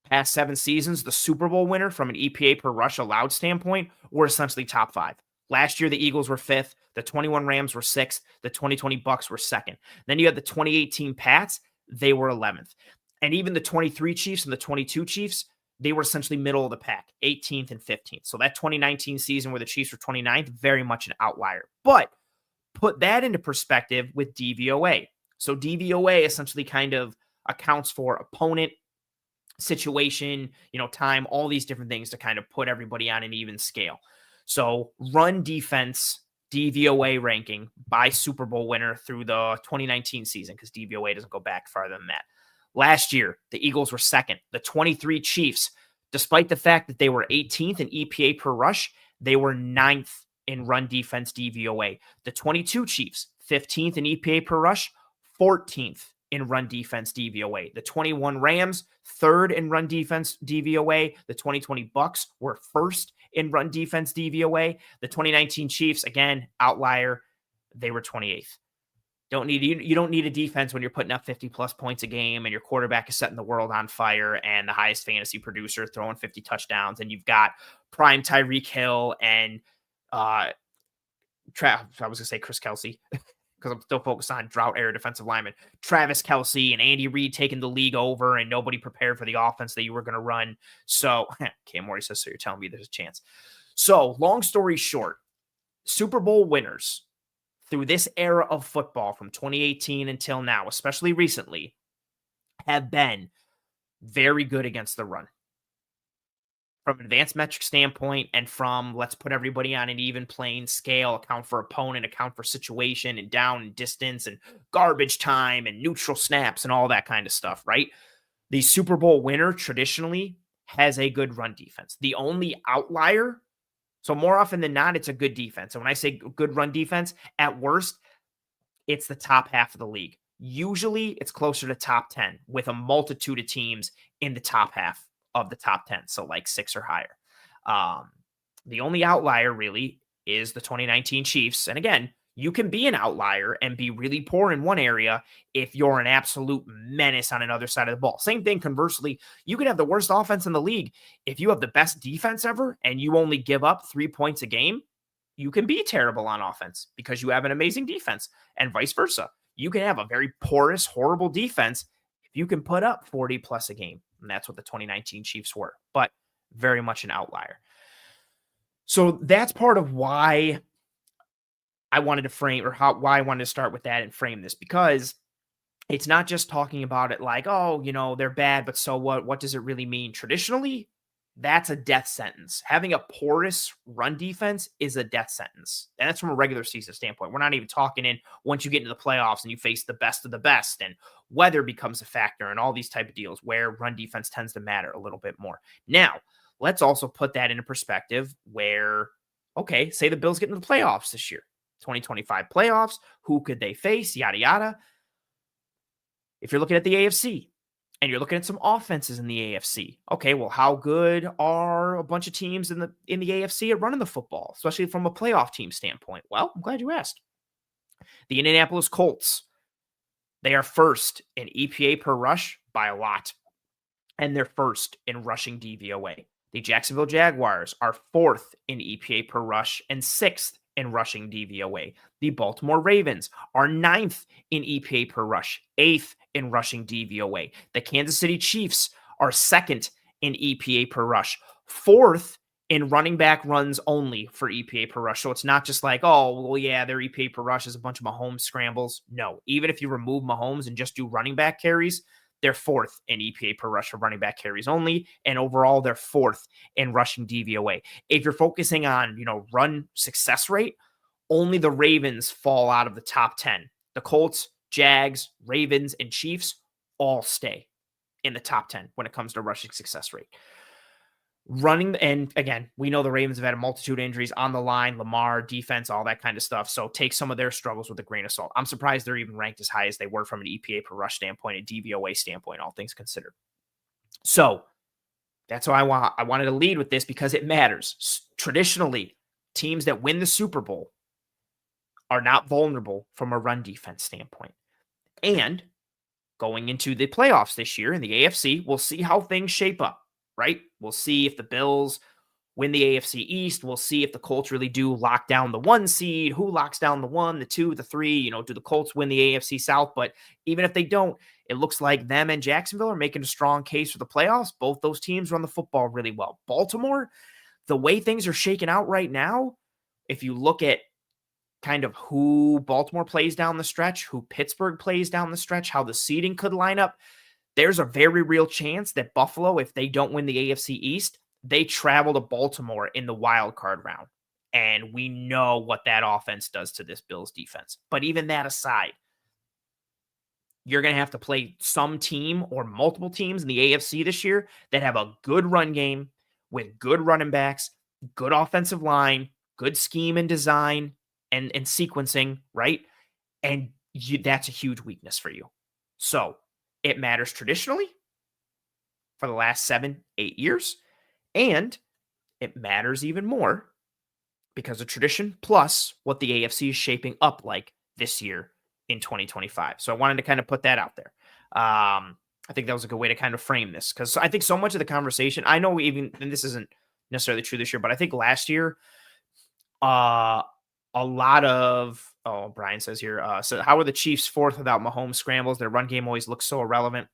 past 7 seasons, the Super Bowl winner from an EPA per rush allowed standpoint were essentially top 5. Last year, the Eagles were 5th. The 21 Rams were 6th. The 2020 Bucs were 2nd. Then you had the 2018 Pats. They were 11th. And even the 23 Chiefs and the 22 Chiefs, they were essentially middle of the pack, 18th and 15th. So that 2019 season where the Chiefs were 29th, very much an outlier. But put that into perspective with DVOA. So DVOA essentially kind of accounts for opponent, situation, time, all these different things to kind of put everybody on an even scale. So run defense DVOA ranking by Super Bowl winner through the 2019 season, because DVOA doesn't go back farther than that. Last year, the Eagles were 2nd. The 23 Chiefs, despite the fact that they were 18th in EPA per rush, they were 9th in run defense DVOA. The 22 Chiefs, 15th in EPA per rush, 14th in run defense DVOA. The 21 Rams, 3rd in run defense DVOA. The 2020 Bucs were 1st in run defense DVOA. The 2019 Chiefs, again, outlier, they were 28th. You don't need a defense when you're putting up 50 plus points a game and your quarterback is setting the world on fire and the highest fantasy producer throwing 50 touchdowns, and you've got prime Tyreek Hill and I was going to say Chris Kelsey because I'm still focused on drought era defensive lineman. Travis Kelsey and Andy Reid taking the league over, and nobody prepared for the offense that you were going to run. So Cam Morty says, so you're telling me there's a chance. So long story short, Super Bowl winners through this era of football from 2018 until now, especially recently, have been very good against the run. From an advanced metric standpoint and from let's put everybody on an even playing scale, account for opponent, account for situation and down and distance and garbage time and neutral snaps and all that kind of stuff, right? The Super Bowl winner traditionally has a good run defense. The only outlier, so more often than not, it's a good defense. And when I say good run defense, at worst, it's the top half of the league. Usually it's closer to top 10 with a multitude of teams in the top half of the top 10. So like 6 or higher. The only outlier really is the 2019 Chiefs. And again, you can be an outlier and be really poor in one area if you're an absolute menace on another side of the ball. Same thing, conversely, you could have the worst offense in the league. If you have the best defense ever and you only give up 3 points a game, you can be terrible on offense because you have an amazing defense, and vice versa. You can have a very porous, horrible defense if you can put up 40 plus a game. And that's what the 2019 Chiefs were, but very much an outlier. So that's part of why I wanted to frame, or why I wanted to start with that and frame this, because it's not just talking about it like, oh, they're bad, but so what? What does it really mean? Traditionally, that's a death sentence. Having a porous run defense is a death sentence. And that's from a regular season standpoint. We're not even talking in once you get into the playoffs and you face the best of the best and weather becomes a factor and all these type of deals where run defense tends to matter a little bit more. Now, let's also put that into perspective where, okay, say the Bills get into the playoffs this year. 2025 playoffs, who could they face, yada, yada. If you're looking at the AFC and you're looking at some offenses in the AFC, okay, well, how good are a bunch of teams in the AFC at running the football, especially from a playoff team standpoint? Well, I'm glad you asked. The Indianapolis Colts, they are 1st in EPA per rush by a lot, and they're 1st in rushing DVOA. The Jacksonville Jaguars are 4th in EPA per rush and 6th in rushing DVOA. The Baltimore Ravens are 9th in EPA per rush, 8th in rushing DVOA. The Kansas City Chiefs are 2nd in EPA per rush, 4th in running back runs only for EPA per rush. So it's not just like, oh, well, yeah, their EPA per rush is a bunch of Mahomes scrambles. No, even if you remove Mahomes and just do running back carries, they're 4th in EPA per rush for running back carries only. And overall, they're 4th in rushing DVOA. If you're focusing on, run success rate, only the Ravens fall out of the top 10. The Colts, Jags, Ravens, and Chiefs all stay in the top 10 when it comes to rushing success rate. Running, and again, we know the Ravens have had a multitude of injuries on the line, Lamar, defense, all that kind of stuff. So take some of their struggles with a grain of salt. I'm surprised they're even ranked as high as they were from an EPA per rush standpoint, a DVOA standpoint, all things considered. So that's why I wanted to lead with this, because it matters. Traditionally, teams that win the Super Bowl are not vulnerable from a run defense standpoint. And going into the playoffs this year in the AFC, we'll see how things shape up. Right? We'll see if the Bills win the AFC East. We'll see if the Colts really do lock down the 1 seed. Who locks down the 1, the 2, the 3? Do the Colts win the AFC South? But even if they don't, it looks like them and Jacksonville are making a strong case for the playoffs. Both those teams run the football really well. Baltimore, the way things are shaking out right now, if you look at kind of who Baltimore plays down the stretch, who Pittsburgh plays down the stretch, how the seeding could line up, there's a very real chance that Buffalo, if they don't win the AFC East, they travel to Baltimore in the wild card round. And we know what that offense does to this Bills defense. But even that aside, you're going to have to play some team or multiple teams in the AFC this year that have a good run game with good running backs good offensive line, good scheme and design and sequencing, right? And that's a huge weakness for you. So it matters traditionally for the last 7-8 years. And it matters even more because of tradition plus what the AFC is shaping up like this year in 2025. So I wanted to kind of put that out there. I think that was a good way to kind of frame this because I think so much of the conversation, I know even, and this isn't necessarily true this year, but I think last year, a lot of, oh, Brian says here, so how are the Chiefs fourth without Mahomes scrambles? Their run game always looks so irrelevant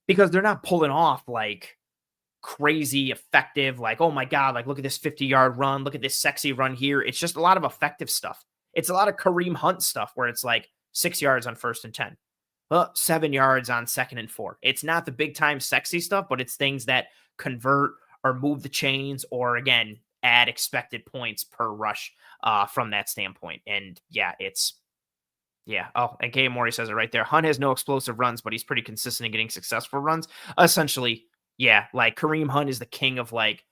because they're not pulling off like crazy effective, like, oh my God, like look at this 50-yard run, look at this sexy run here. It's just a lot of effective stuff. It's a lot of Kareem Hunt stuff where it's like 6 yards on 1st and 10. 7 yards on 2nd and 4. It's not the big time sexy stuff, but it's things that convert or move the chains or again, add expected points per rush from that standpoint. And yeah, oh, and K. Mori says it right there. Hunt has no explosive runs, but he's pretty consistent in getting successful runs. Essentially, yeah, like Kareem Hunt is the king of like,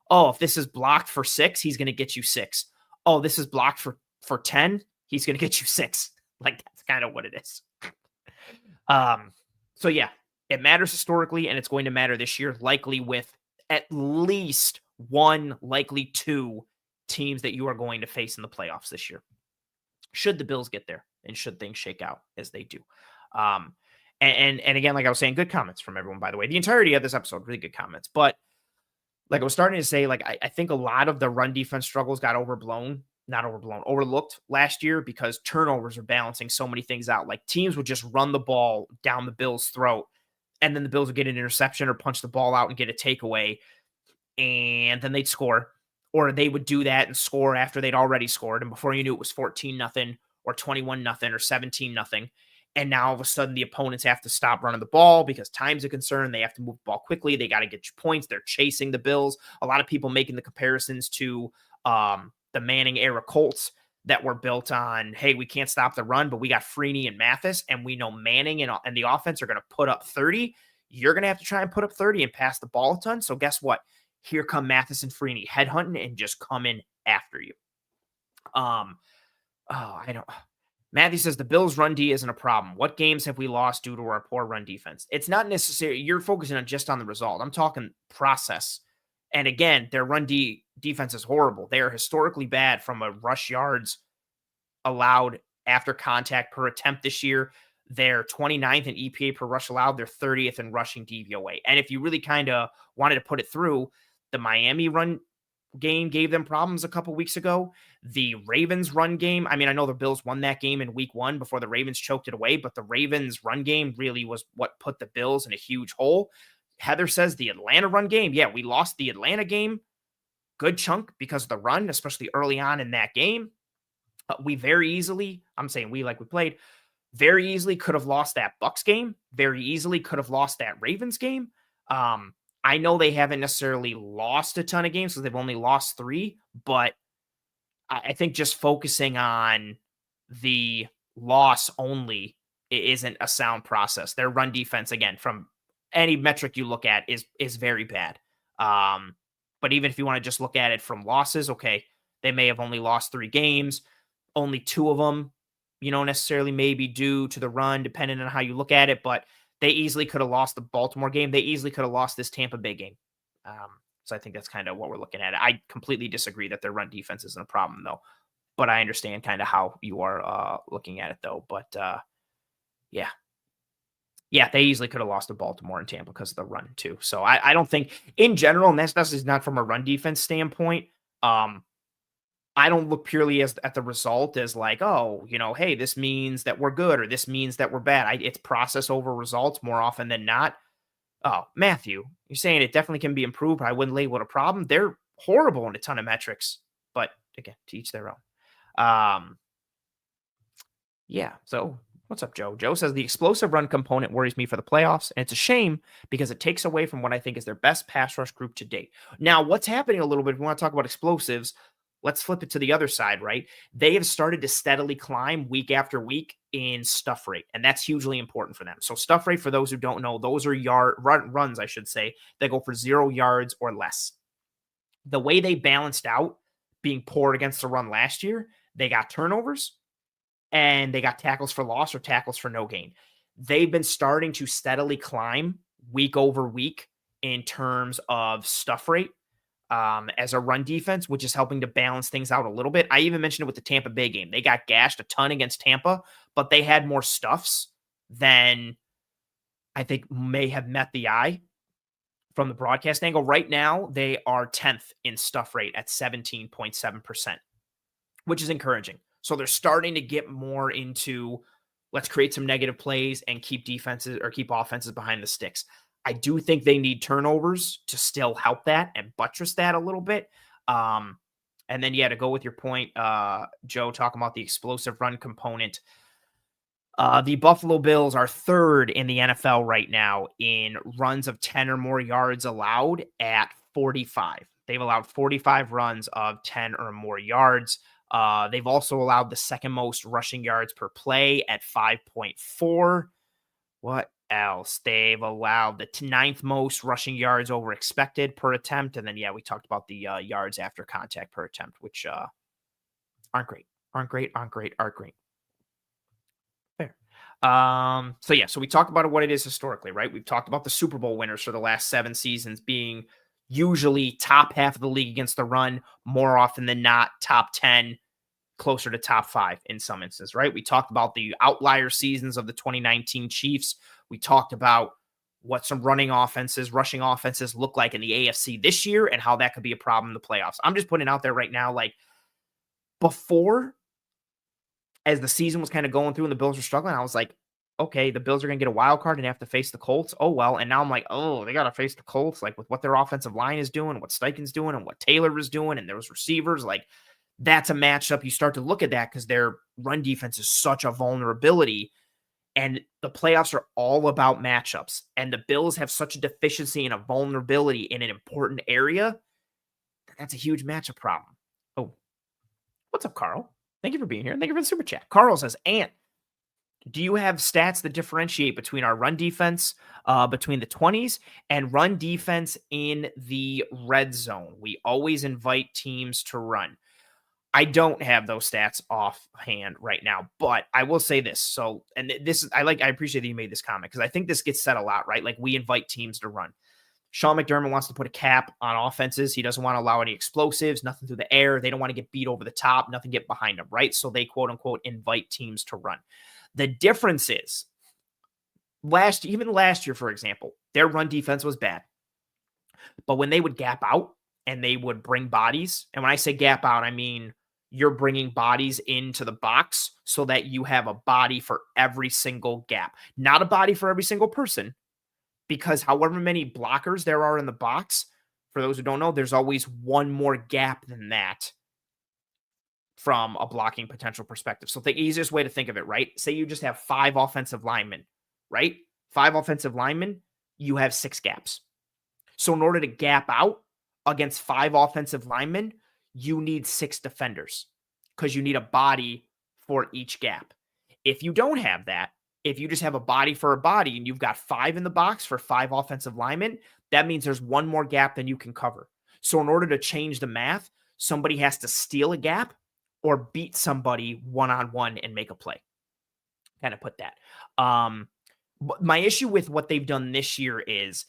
oh, if this is blocked for 6, he's going to get you 6. Oh, this is blocked for 10, he's going to get you 6. Like that's kind of what it is. So yeah, it matters historically, and it's going to matter this year, likely with at least 1, likely 2 teams that you are going to face in the playoffs this year. Should the Bills get there and should things shake out as they do. And again, like I was saying, good comments from everyone, by the way. The entirety of this episode, really good comments. But like I was starting to say, like I think a lot of the run defense struggles got overlooked last year because turnovers are balancing so many things out. Like teams would just run the ball down the Bills' throat, and then the Bills would get an interception or punch the ball out and get a takeaway, and then they'd score. Or they would do that and score after they'd already scored. And before you knew it was 14-0 or 21-0 or 17-0. And now all of a sudden the opponents have to stop running the ball because time's a concern. They have to move the ball quickly. They got to get you points. They're chasing the Bills. A lot of people making the comparisons to the Manning era Colts that were built on, hey, we can't stop the run, but we got Freeney and Mathis, and we know Manning and the offense are going to put up 30. You're going to have to try and put up 30 and pass the ball a ton. So guess what? Here come Mathis and Freeney headhunting and just coming after you. Matthew says the Bills' run D isn't a problem. What games have we lost due to our poor run defense? It's not necessary. You're focusing on just on the result. I'm talking process. And again, their run defense is horrible. They are historically bad from a rush yards allowed after contact per attempt this year. They're 29th in EPA per rush allowed. They're 30th in rushing DVOA. And if you really kind of wanted to put it through, the Miami run game gave them problems a couple weeks ago. The Ravens run game, I mean, I know the Bills won that game in week 1 before the Ravens choked it away, but the Ravens run game really was what put the Bills in a huge hole. Heather says the Atlanta run game, yeah, we lost the Atlanta game, good chunk because of the run, especially early on in that game. We very easily, I'm saying we like we played, very easily could have lost that Bucs game, very easily could have lost that Ravens game. I know they haven't necessarily lost a ton of games because they've only lost 3, but I think just focusing on the loss only isn't a sound process. Their run defense, again, from any metric you look at, is very bad. But even if you want to just look at it from losses, okay, they may have only lost 3 games, only 2 of them, necessarily maybe due to the run, depending on how you look at it, but they easily could have lost the Baltimore game. They easily could have lost this Tampa Bay game. So I think that's kind of what we're looking at. I completely disagree that their run defense isn't a problem, though. But I understand kind of how you are looking at it, though. But, yeah. Yeah, they easily could have lost to Baltimore and Tampa because of the run, too. So I don't think, in general, and that's not from a run defense standpoint, I don't look purely at the result as like, oh, hey, this means that we're good or this means that we're bad. It's process over results more often than not. Oh, Matthew, you're saying it definitely can be improved, but I wouldn't label it a problem. They're horrible in a ton of metrics, but again, to each their own. Yeah, so what's up, Joe? Joe says the explosive run component worries me for the playoffs, and it's a shame because it takes away from what I think is their best pass rush group to date. Now, what's happening a little bit, if we want to talk about explosives, let's flip it to the other side, right? They have started to steadily climb week after week in stuff rate, and that's hugely important for them. So stuff rate, for those who don't know, those are runs, I should say, that go for 0 yards or less. The way they balanced out being poor against the run last year, they got turnovers and they got tackles for loss or tackles for no gain. They've been starting to steadily climb week over week in terms of stuff rate as a run defense, which is helping to balance things out a little bit. I even mentioned it with the Tampa Bay game. They got gashed a ton against Tampa, but they had more stuffs than I think may have met the eye from the broadcast angle. Right now, they are 10th in stuff rate at 17.7%, which is encouraging. So they're starting to get more into let's create some negative plays and keep defenses or keep offenses behind the sticks. I do think they need turnovers to still help that and buttress that a little bit. And then, yeah, to go with your point, Joe, talking about the explosive run component, the Buffalo Bills are third in the NFL right now in runs of 10 or more yards allowed at 45. They've allowed 45 runs of 10 or more yards. They've also allowed the second most rushing yards per play at 5.4. What else? They've allowed the ninth most rushing yards over expected per attempt. And then, yeah, we talked about the yards after contact per attempt, which aren't great. Fair. So we talked about what it is historically, right? We've talked about the Super Bowl winners for the last 7 seasons being usually top half of the league against the run, more often than not, top 10, closer to top 5 in some instances, right? We talked about the outlier seasons of the 2019 Chiefs. We talked about what some rushing offenses look like in the AFC this year and how that could be a problem in the playoffs. I'm just putting it out there right now, like before, as the season was kind of going through and the Bills were struggling, I was like, okay, the Bills are going to get a wild card and have to face the Colts. Oh, well. And now I'm like, oh, they got to face the Colts, like with what their offensive line is doing, what Steichen's doing, and what Taylor is doing, and those receivers. Like, that's a matchup. You start to look at that because their run defense is such a vulnerability. And the playoffs are all about matchups. And the Bills have such a deficiency and a vulnerability in an important area. That's a huge matchup problem. Oh, what's up, Carl? Thank you for being here. Thank you for the super chat. Carl says, Ant, do you have stats that differentiate between our run defense between the 20s and run defense in the red zone? We always invite teams to run. I don't have those stats offhand right now, but I will say this. So, and this, I appreciate that you made this comment because I think this gets said a lot, right? Like we invite teams to run. Sean McDermott wants to put a cap on offenses. He doesn't want to allow any explosives, nothing through the air. They don't want to get beat over the top, nothing get behind them, right? So they quote unquote invite teams to run. The difference is even last year, for example, their run defense was bad. But when they would gap out and they would bring bodies, and when I say gap out, I mean you're bringing bodies into the box so that you have a body for every single gap, not a body for every single person, because however many blockers there are in the box, for those who don't know, there's always one more gap than that from a blocking potential perspective. So the easiest way to think of it, right? Say you just have 5 offensive linemen, right? 5 offensive linemen, you have 6 gaps. So in order to gap out against 5 offensive linemen, you need 6 defenders because you need a body for each gap. If you don't have that, if you just have a body for a body and you've got 5 in the box for 5 offensive linemen, that means there's one more gap than you can cover. So in order to change the math, somebody has to steal a gap or beat somebody one-on-one and make a play. Kind of put that. My issue with what they've done this year is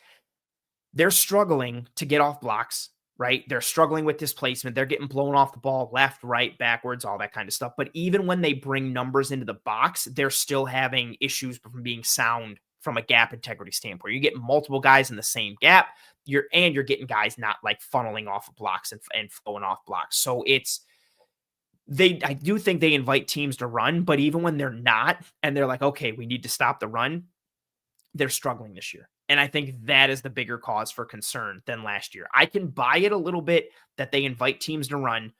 they're struggling to get off blocks, right? They're struggling with displacement. They're getting blown off the ball left, right, backwards, all that kind of stuff. But even when they bring numbers into the box, they're still having issues from being sound from a gap integrity standpoint. You're getting multiple guys in the same gap, you're getting guys not like funneling off of blocks and flowing off blocks. So I do think they invite teams to run, but even when they're not, and they're like, okay, we need to stop the run, they're struggling this year. And I think that is the bigger cause for concern than last year. I can buy it a little bit that they invite teams to run.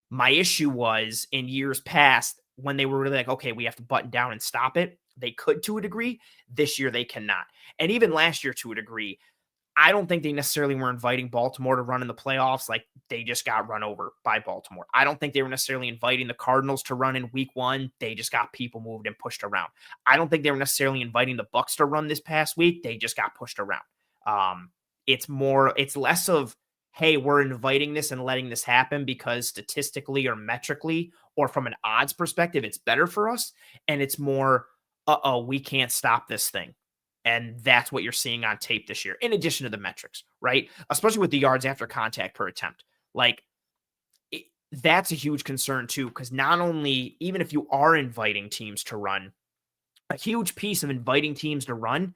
My issue was in years past when they were really like, okay, we have to button down and stop it. They could to a degree. This year they cannot. And even last year to a degree, I don't think they necessarily were inviting Baltimore to run in the playoffs. Like they just got run over by Baltimore. I don't think they were necessarily inviting the Cardinals to run in week 1. They just got people moved and pushed around. I don't think they were necessarily inviting the Bucs to run this past week. They just got pushed around. It's less of hey, we're inviting this and letting this happen because statistically or metrically or from an odds perspective, it's better for us. And it's more, we can't stop this thing. And that's what you're seeing on tape this year, in addition to the metrics, right? Especially with the yards after contact per attempt. Like, that's a huge concern too, because not only, even if you are inviting teams to run, a huge piece of inviting teams to run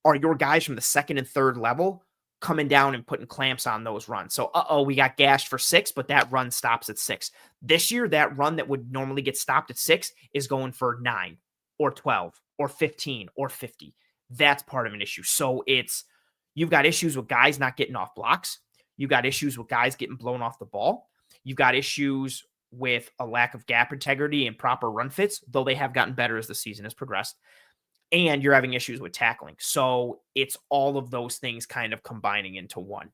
are your guys from the second and third level coming down and putting clamps on those runs. So, we got gashed for 6, but that run stops at 6. This year, that run that would normally get stopped at 6 is going for 9 or 12 or 15 or 50. That's part of an issue. So you've got issues with guys not getting off blocks. You've got issues with guys getting blown off the ball. You've got issues with a lack of gap integrity and proper run fits, though they have gotten better as the season has progressed. And you're having issues with tackling. So it's all of those things kind of combining into one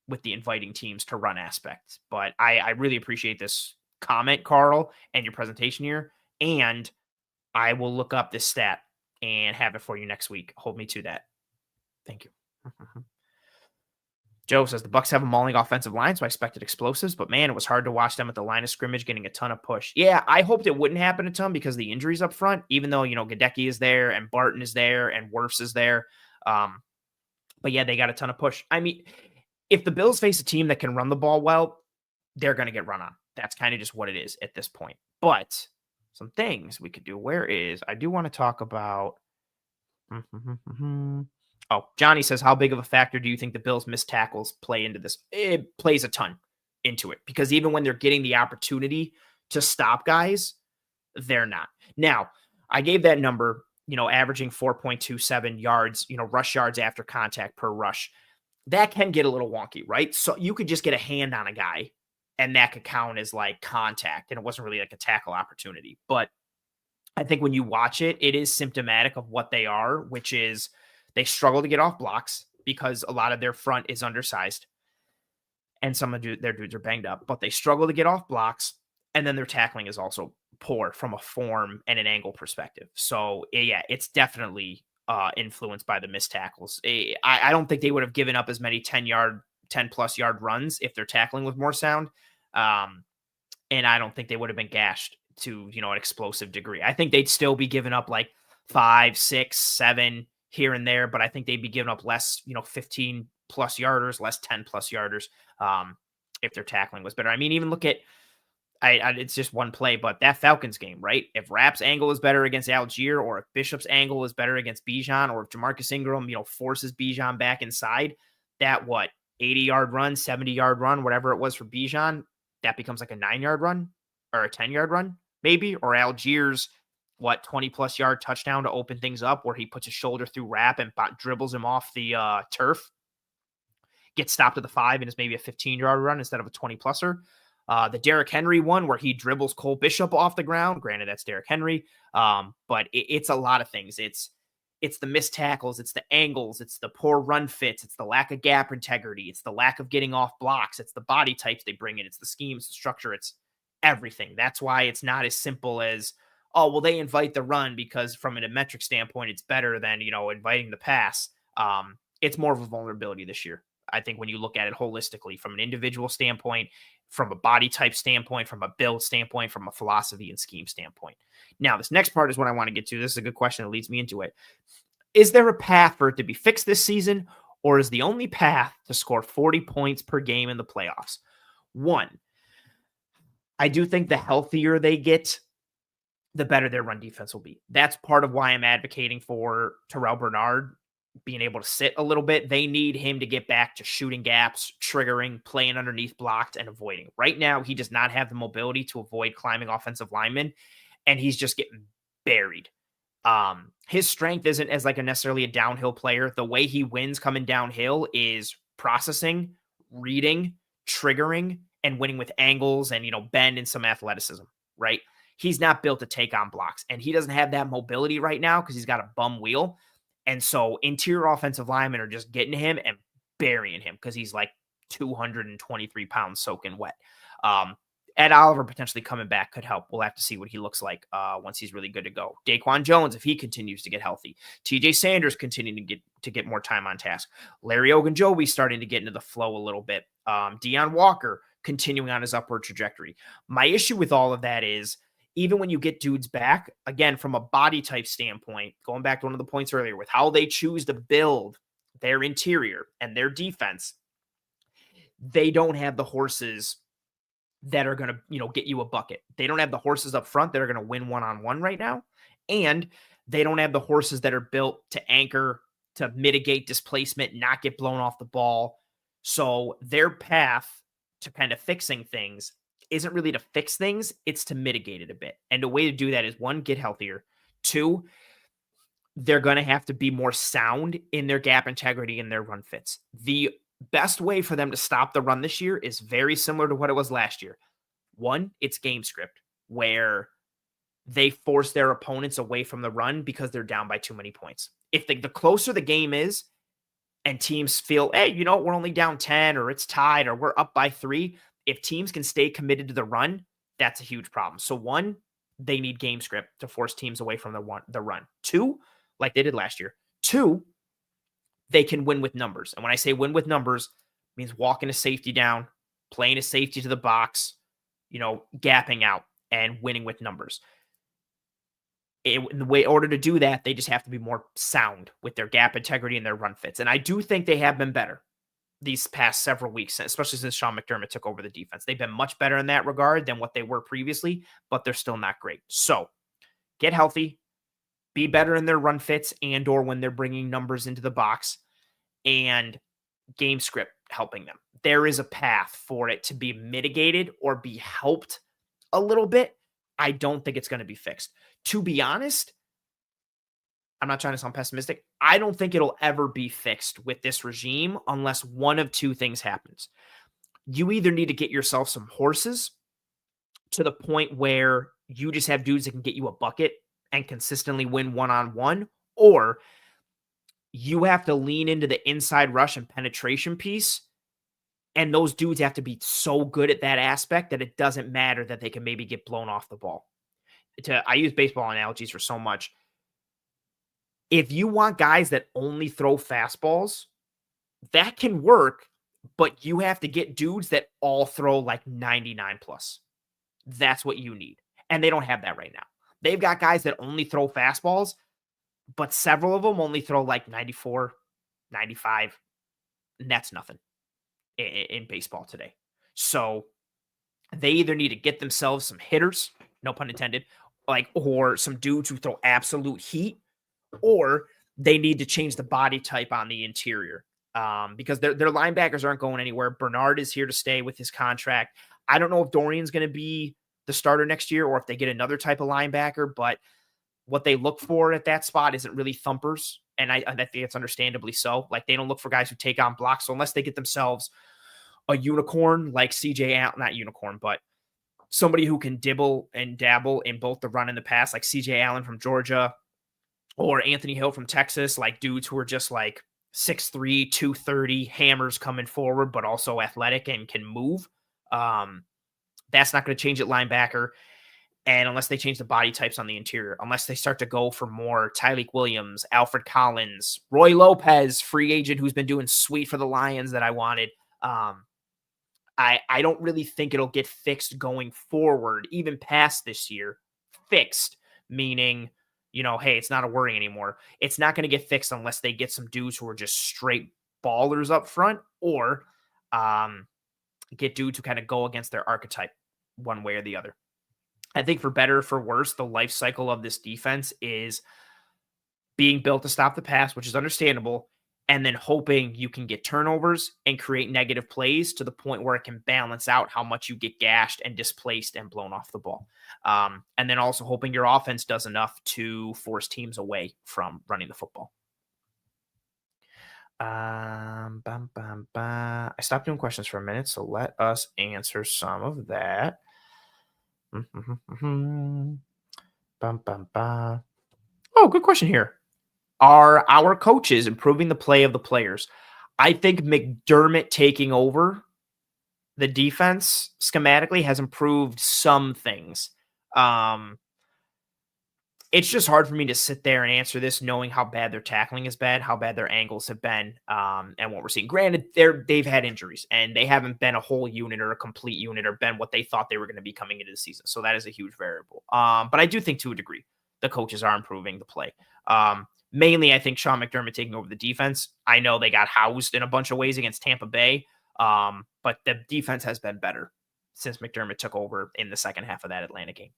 with the inviting teams to run aspects. But I really appreciate this comment, Carl, and your presentation here. And I will look up this stat and have it for you next week. Hold me to that. Thank you. Joe says the Bucs have a mauling offensive line, so I expected explosives, but man, it was hard to watch them at the line of scrimmage getting a ton of push. Yeah, I hoped it wouldn't happen a ton because of the injuries up front, even though, Gadecki is there and Barton is there and Wirfs is there. But yeah, they got a ton of push. I mean, if the Bills face a team that can run the ball well, they're going to get run on. That's kind of just what it is at this point. But some things we could do. I do want to talk about. Oh, Johnny says, how big of a factor do you think the Bills' missed tackles play into this? It plays a ton into it because even when they're getting the opportunity to stop guys, they're not. Now, I gave that number, averaging 4.27 yards, rush yards after contact per rush. That can get a little wonky, right? So you could just get a hand on a guy and that could count as like contact and it wasn't really like a tackle opportunity. But I think when you watch it, it is symptomatic of what they are, which is they struggle to get off blocks because a lot of their front is undersized and some of their dudes are banged up, but they struggle to get off blocks. And then their tackling is also poor from a form and an angle perspective. So yeah, it's definitely influenced by the missed tackles. I don't think they would have given up as many 10 plus yard runs if their tackling was more sound. And I don't think they would have been gashed to, an explosive degree. I think they'd still be giving up like 5, 6, 7 here and there, but I think they'd be giving up less, 15 plus yarders, less 10 plus yarders if their tackling was better. I mean, even look at, it's just one play, but that Falcons game, right? If Rapp's angle is better against Algier or if Bishop's angle is better against Bijan or if Jamarcus Ingram, forces Bijan back inside, that 80-yard run, 70-yard run, whatever it was for Bijan, that becomes like a 9-yard run or a 10-yard run maybe, or Algier's 20-plus yard touchdown to open things up where he puts his shoulder through Rapp and dribbles him off the turf, gets stopped at the 5 and is maybe a 15-yard run instead of a 20-pluser. The Derrick Henry one where he dribbles Cole Bishop off the ground. Granted, that's Derrick Henry, but it's a lot of things. It's the missed tackles, it's the angles, it's the poor run fits, it's the lack of gap integrity, it's the lack of getting off blocks, it's the body types they bring in, it's the schemes, the structure, it's everything. That's why it's not as simple as, oh, well, they invite the run because from a metric standpoint, it's better than, inviting the pass. It's more of a vulnerability this year. I think when you look at it holistically from an individual standpoint, from a body type standpoint, from a build standpoint, from a philosophy and scheme standpoint. Now, this next part is what I want to get to. This is a good question that leads me into it. Is there a path for it to be fixed this season, or is the only path to score 40 points per game in the playoffs? One, I do think the healthier they get, the better their run defense will be. That's part of why I'm advocating for Terrell Bernard being able to sit a little bit. They need him to get back to shooting gaps, triggering, playing underneath blocks, and avoiding. Right now, he does not have the mobility to avoid climbing offensive linemen, and he's just getting buried. His strength isn't as like a necessarily a downhill player. The way he wins coming downhill is processing, reading, triggering, and winning with angles and, bend and some athleticism, right? He's not built to take on blocks, and he doesn't have that mobility right now because he's got a bum wheel. And so interior offensive linemen are just getting him and burying him because he's like 223 pounds soaking wet. Ed Oliver potentially coming back could help. We'll have to see what he looks like once he's really good to go. Daquan Jones, if he continues to get healthy. TJ Sanders continuing to get more time on task. Larry Ogunjobi starting to get into the flow a little bit. Deion Walker continuing on his upward trajectory. My issue with all of that is, even when you get dudes back, again, from a body type standpoint, going back to one of the points earlier with how they choose to build their interior and their defense, they don't have the horses that are going to, get you a bucket. They don't have the horses up front that are going to win one-on-one right now. And they don't have the horses that are built to anchor, to mitigate displacement, not get blown off the ball. So their path to kind of fixing things isn't really to fix things, it's to mitigate it a bit. And the way to do that is, one, get healthier. Two, they're going to have to be more sound in their gap integrity and their run fits. The best way for them to stop the run this year is very similar to what it was last year. One, it's game script, where they force their opponents away from the run because they're down by too many points. If the closer the game is and teams feel, hey, we're only down 10 or it's tied or we're up by 3, if teams can stay committed to the run, that's a huge problem. So one, they need game script to force teams away from the run. Two, like they did last year. Two, they can win with numbers. And when I say win with numbers, it means walking a safety down, playing a safety to the box, gapping out and winning with numbers. In order to do that, they just have to be more sound with their gap integrity and their run fits. And I do think they have been better these past several weeks, especially since Sean McDermott took over the defense. They've been much better in that regard than what they were previously, but they're still not great. So get healthy, be better in their run fits and or when they're bringing numbers into the box, and game script helping them. There is a path for it to be mitigated or be helped a little bit. I don't think it's going to be fixed. To be honest, I'm not trying to sound pessimistic. I don't think it'll ever be fixed with this regime unless one of two things happens. You either need to get yourself some horses to the point where you just have dudes that can get you a bucket and consistently win one-on-one, or you have to lean into the inside rush and penetration piece, and those dudes have to be so good at that aspect that it doesn't matter that they can maybe get blown off the ball. I use baseball analogies for so much. If you want guys that only throw fastballs, that can work, but you have to get dudes that all throw like 99 plus. That's what you need. And they don't have that right now. They've got guys that only throw fastballs, but several of them only throw like 94, 95, and that's nothing in baseball today. So they either need to get themselves some hitters, no pun intended, or some dudes who throw absolute heat, or they need to change the body type on the interior because their linebackers aren't going anywhere. Bernard is here to stay with his contract. I don't know if Dorian's going to be the starter next year or if they get another type of linebacker, but what they look for at that spot isn't really thumpers. And I think it's understandably so. Like, they don't look for guys who take on blocks. So unless they get themselves a unicorn like CJ Allen, not unicorn, but somebody who can dibble and dabble in both the run and the pass, like CJ Allen from Georgia or Anthony Hill from Texas, like dudes who are just like 6'3", 230 hammers coming forward, but also athletic and can move. That's not going to change at linebacker. And unless they change the body types on the interior, unless they start to go for more Tyleek Williams, Alfred Collins, Roy Lopez, free agent who's been doing sweet for the Lions that I wanted. I don't really think it'll get fixed going forward, even past this year. Fixed, meaning, hey, it's not a worry anymore. It's not going to get fixed unless they get some dudes who are just straight ballers up front, or get dudes who kind of go against their archetype one way or the other. I think for better or for worse, the life cycle of this defense is being built to stop the pass, which is understandable, and then hoping you can get turnovers and create negative plays to the point where it can balance out how much you get gashed and displaced and blown off the ball. And then also hoping your offense does enough to force teams away from running the football. I stopped doing questions for a minute, so let us answer some of that. Oh, good question here. Are our coaches improving the play of the players? I think McDermott taking over The defense schematically has improved some things. Um, it's just hard for me to sit there and answer this knowing how bad their tackling is bad, how bad their angles have been, and what we're seeing. Granted, they've had injuries and they haven't been a whole unit or a complete unit or been what they thought they were going to be coming into the season. So that is a huge variable. But I do think to a degree the coaches are improving the play. Mainly, I think Sean McDermott taking over the defense. I know they got housed in a bunch of ways against Tampa Bay, but the defense has been better since McDermott took over in the second half of that Atlanta game.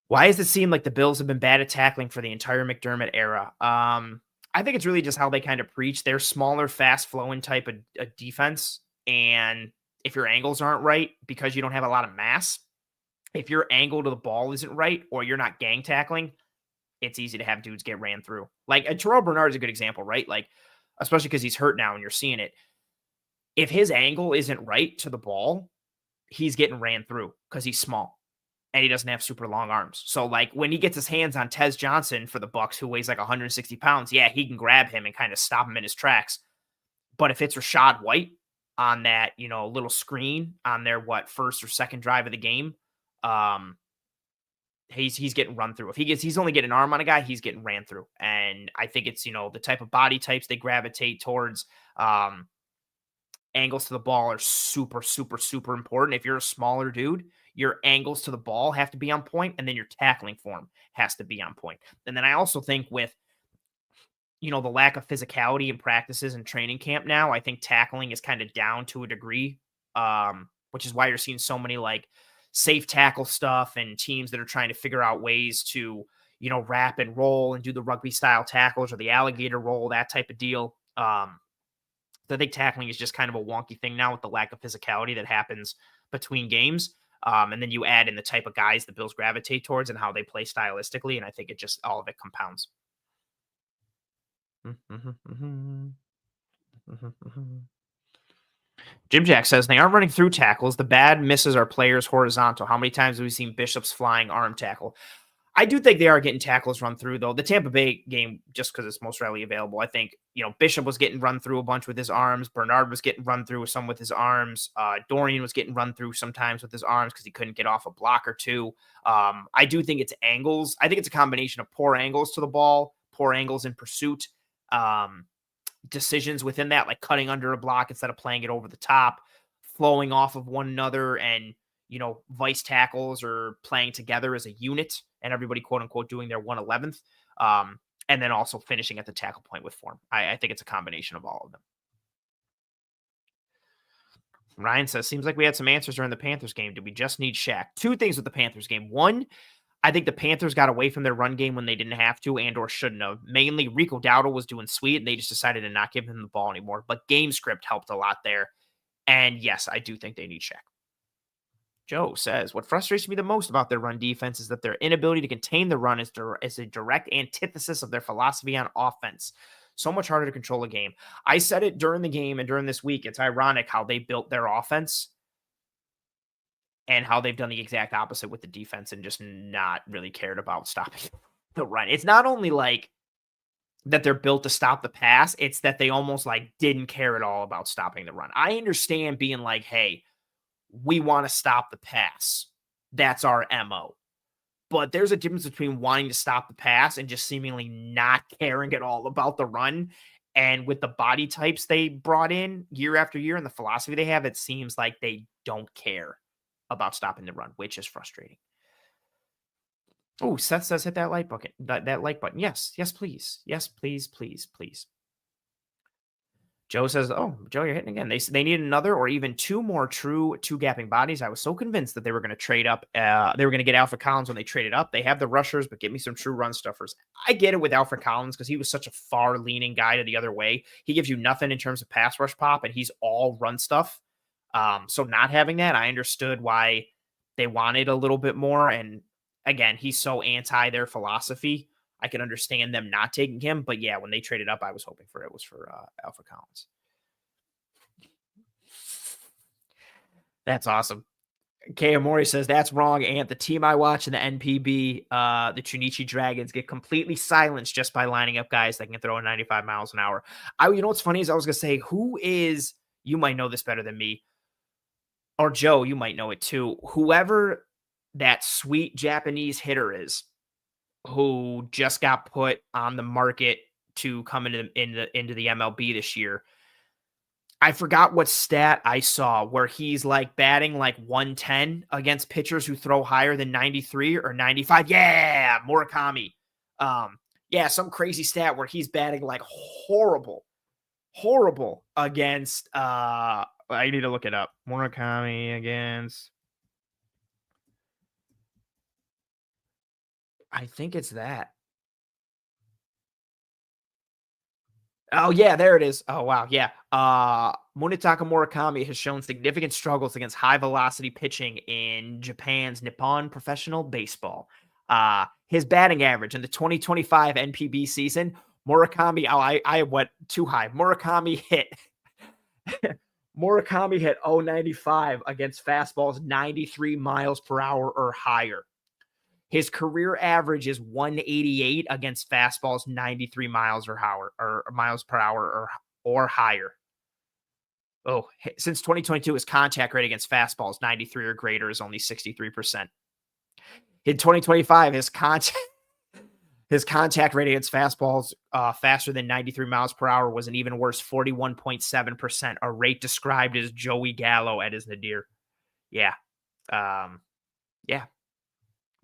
Why does it seem like the Bills have been bad at tackling for the entire McDermott era? I think it's really just how they kind of preach. They're smaller, fast flowing type of a defense. And if your angles aren't right because you don't have a lot of mass, if your angle to the ball isn't right or you're not gang tackling, it's easy to have dudes get ran through. Like Terrell Bernard is a good example, right? Like, especially because he's hurt now and you're seeing it. If his angle isn't right to the ball, he's getting ran through because he's small and he doesn't have super long arms. So like when he gets his hands on Tez Johnson for the Bucks, who weighs like 160 pounds, yeah, he can grab him and kind of stop him in his tracks. But if it's Rachaad White on that, little screen on their first or second drive of the game, he's getting run through. If he's only getting an arm on a guy, he's getting ran through. And I think it's, the type of body types they gravitate towards. Angles to the ball are super, super, super important. If you're a smaller dude, your angles to the ball have to be on point, and then your tackling form has to be on point. And then I also think with, the lack of physicality in practices and training camp now, I think tackling is kind of down to a degree, which is why you're seeing so many like safe tackle stuff and teams that are trying to figure out ways to, wrap and roll and do the rugby style tackles or the alligator roll, that type of deal. I think tackling is just kind of a wonky thing now with the lack of physicality that happens between games. And then you add in the type of guys the Bills gravitate towards and how they play stylistically. And I think it just, all of it compounds. Jim Jack says they aren't running through tackles. The bad misses are players horizontal. How many times have we seen Bishop's flying arm tackle? I do think they are getting tackles run through, though. The Tampa Bay game, just because it's most readily available, I think, Bishop was getting run through a bunch with his arms. Bernard was getting run through some with his arms. Dorian was getting run through sometimes with his arms because he couldn't get off a block or two. I do think it's angles. I think it's a combination of poor angles to the ball, poor angles in pursuit, decisions within that, like cutting under a block instead of playing it over the top, flowing off of one another, and vice tackles or playing together as a unit and everybody quote unquote doing their 1/11th. And then also finishing at the tackle point with form. I think it's a combination of all of them. Ryan says, seems like we had some answers during the Panthers game. Do we just need Shaq? Two things with the Panthers game. One, I think the Panthers got away from their run game when they didn't have to and or shouldn't have. Mainly Rico Dowdle was doing sweet and they just decided to not give him the ball anymore. But game script helped a lot there. And yes, I do think they need Shaq. Joe says, what frustrates me the most about their run defense is that their inability to contain the run is a direct antithesis of their philosophy on offense. So much harder to control a game. I said it during the game and during this week. It's ironic how they built their offense and how they've done the exact opposite with the defense and just not really cared about stopping the run. It's not only like that they're built to stop the pass, it's that they almost like didn't care at all about stopping the run. I understand being like, hey, we want to stop the pass. That's our MO. But there's a difference between wanting to stop the pass and just seemingly not caring at all about the run. And with the body types they brought in year after year and the philosophy they have, it seems like they don't care about stopping the run, which is frustrating. Oh, Seth says hit that like button. That like button. Yes, please. Yes, please. Joe says, oh, Joe, you're hitting again. They need another or even two more true two-gapping bodies. I was so convinced that they were going to trade up. They were going to get Alfred Collins when they traded up. They have the rushers, but give me some true run stuffers. I get it with Alfred Collins because he was such a far-leaning guy to the other way. He gives you nothing in terms of pass rush pop, and he's all run stuff. So not having that, I understood why they wanted a little bit more. And again, he's so anti their philosophy. I can understand them not taking him, but yeah, when they traded up, I was hoping for Alfred Collins. That's awesome. Kayamori says that's wrong. And the team I watch in the NPB, the Chunichi Dragons, get completely silenced just by lining up guys that can throw 95 miles an hour. You know what's funny is I was gonna say, who is, you might know this better than me, or Joe, you might know it too. Whoever that sweet Japanese hitter is, who just got put on the market to come into the MLB this year. I forgot what stat I saw where he's like batting like 110 against pitchers who throw higher than 93 or 95. Yeah, Murakami. Yeah, some crazy stat where he's batting like horrible against I need to look it up. Murakami against, I think it's that. Oh, yeah, there it is. Oh, wow, yeah. Munetaka Murakami has shown significant struggles against high-velocity pitching in Japan's Nippon Professional Baseball. His batting average in the 2025 NPB season, Murakami, I went too high. Murakami hit Murakami hit 095 against fastballs 93 miles per hour or higher. His career average is 188 against fastballs 93 miles miles per hour or higher. Oh, since 2022, his contact rate against fastballs 93 or greater is only 63%. In 2025, his contact rate against fastballs faster than 93 miles per hour was an even worse 41.7%, a rate described as Joey Gallo at his nadir. Yeah. Yeah.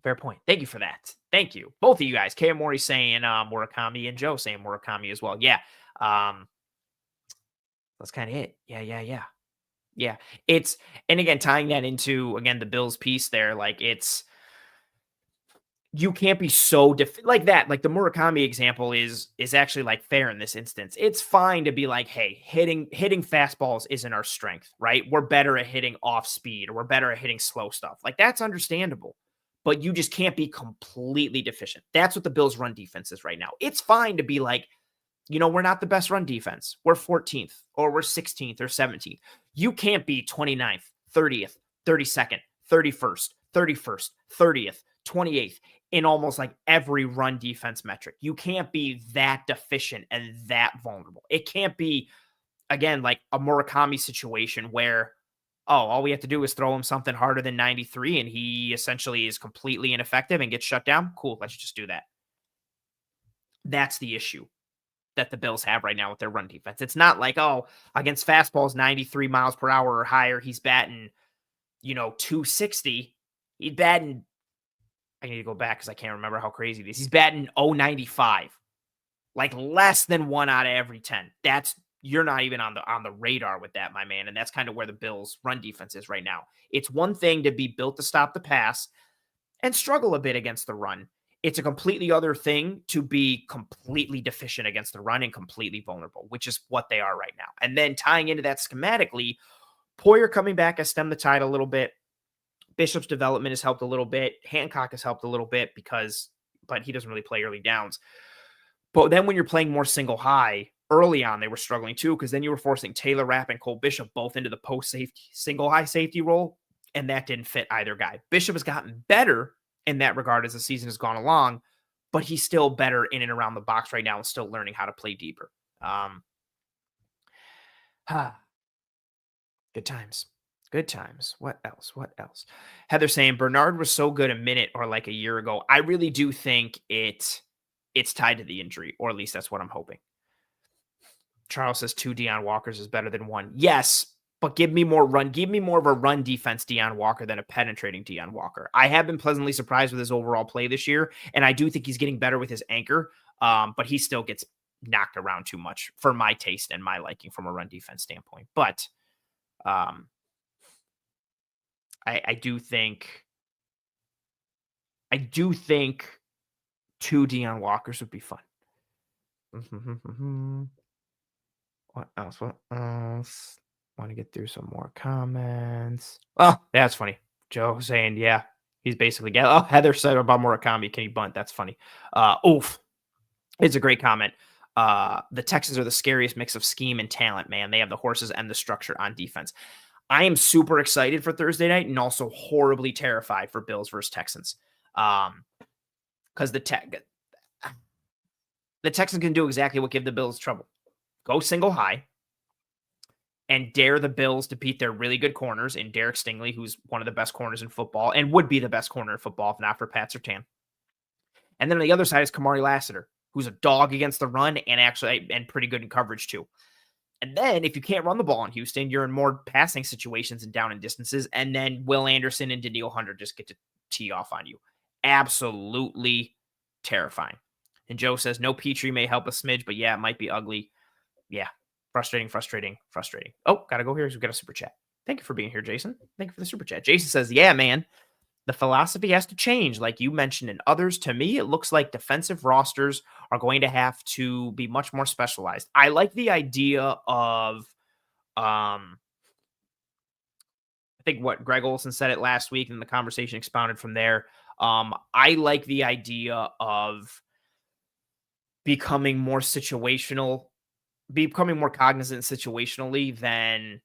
Fair point. Thank you for that. Thank you. Both of you guys. Kayamori saying Murakami and Joe saying Murakami as well. Yeah. That's kind of it. Yeah. It's, and again, tying that into, again, the Bills piece there, like you can't be so like that. Like the Murakami example is actually like fair in this instance. It's fine to be like, hey, hitting fastballs isn't our strength, right? We're better at hitting off speed, or we're better at hitting slow stuff. Like that's understandable. But you just can't be completely deficient. That's what the Bills' run defense is right now. It's fine to be like, we're not the best run defense. We're 14th or we're 16th or 17th. You can't be 29th, 30th, 32nd, 31st, 31st, 30th, 28th in almost like every run defense metric. You can't be that deficient and that vulnerable. It can't be, again, like a Murakami situation where, all we have to do is throw him something harder than 93 and he essentially is completely ineffective and gets shut down. Cool, let's just do that. That's the issue that the Bills have right now with their run defense. It's not like, against fastballs 93 miles per hour or higher, he's batting, 260. He's batting, I need to go back because I can't remember how crazy it is. He's batting 095, like less than 1 out of every 10. You're not even on the radar with that, my man. And that's kind of where the Bills' run defense is right now. It's one thing to be built to stop the pass and struggle a bit against the run. It's a completely other thing to be completely deficient against the run and completely vulnerable, which is what they are right now. And then tying into that schematically, Poyer coming back has stemmed the tide a little bit. Bishop's development has helped a little bit. Hancock has helped a little bit but he doesn't really play early downs. But then when you're playing more single high, early on, they were struggling too, because then you were forcing Taylor Rapp and Cole Bishop both into the post safety, single high safety role, and that didn't fit either guy. Bishop has gotten better in that regard as the season has gone along, but he's still better in and around the box right now and still learning how to play deeper. Good times. Good times. What else? Heather saying Bernard was so good a minute or like a year ago. I really do think it's tied to the injury, or at least that's what I'm hoping. Charles says 2 Deion Walkers is better than 1. Yes, but give me more run. Give me more of a run defense Deion Walker than a penetrating Deion Walker. I have been pleasantly surprised with his overall play this year, and I do think he's getting better with his anchor, but he still gets knocked around too much for my taste and my liking from a run defense standpoint. But I do think 2 Deion Walkers would be fun. What else? Want to get through some more comments. Oh, that's funny. Joe saying, yeah, he's basically Heather said about Murakami, can he bunt? That's funny. Oof. It's a great comment. The Texans are the scariest mix of scheme and talent, man. They have the horses and the structure on defense. I am super excited for Thursday night and also horribly terrified for Bills versus Texans. Because the Texans can do exactly what give the Bills trouble. Go single high and dare the Bills to beat their really good corners in Derek Stingley, who's one of the best corners in football and would be the best corner in football if not for Pat Surtain. And then on the other side is Kamari Lassiter, who's a dog against the run and pretty good in coverage too. And then if you can't run the ball in Houston, you're in more passing situations and down and distances. And then Will Anderson and Danielle Hunter just get to tee off on you. Absolutely terrifying. And Joe says, no Petrie may help a smidge, but yeah, it might be ugly. Yeah. Frustrating. Oh, got to go here. We've got a super chat. Thank you for being here, Jason. Thank you for the super chat. Jason says, yeah, man, the philosophy has to change. Like you mentioned and others, to me, it looks like defensive rosters are going to have to be much more specialized. I like the idea of, I think what Greg Olson said it last week and the conversation expounded from there. I like the idea of becoming more situational, becoming more cognizant situationally than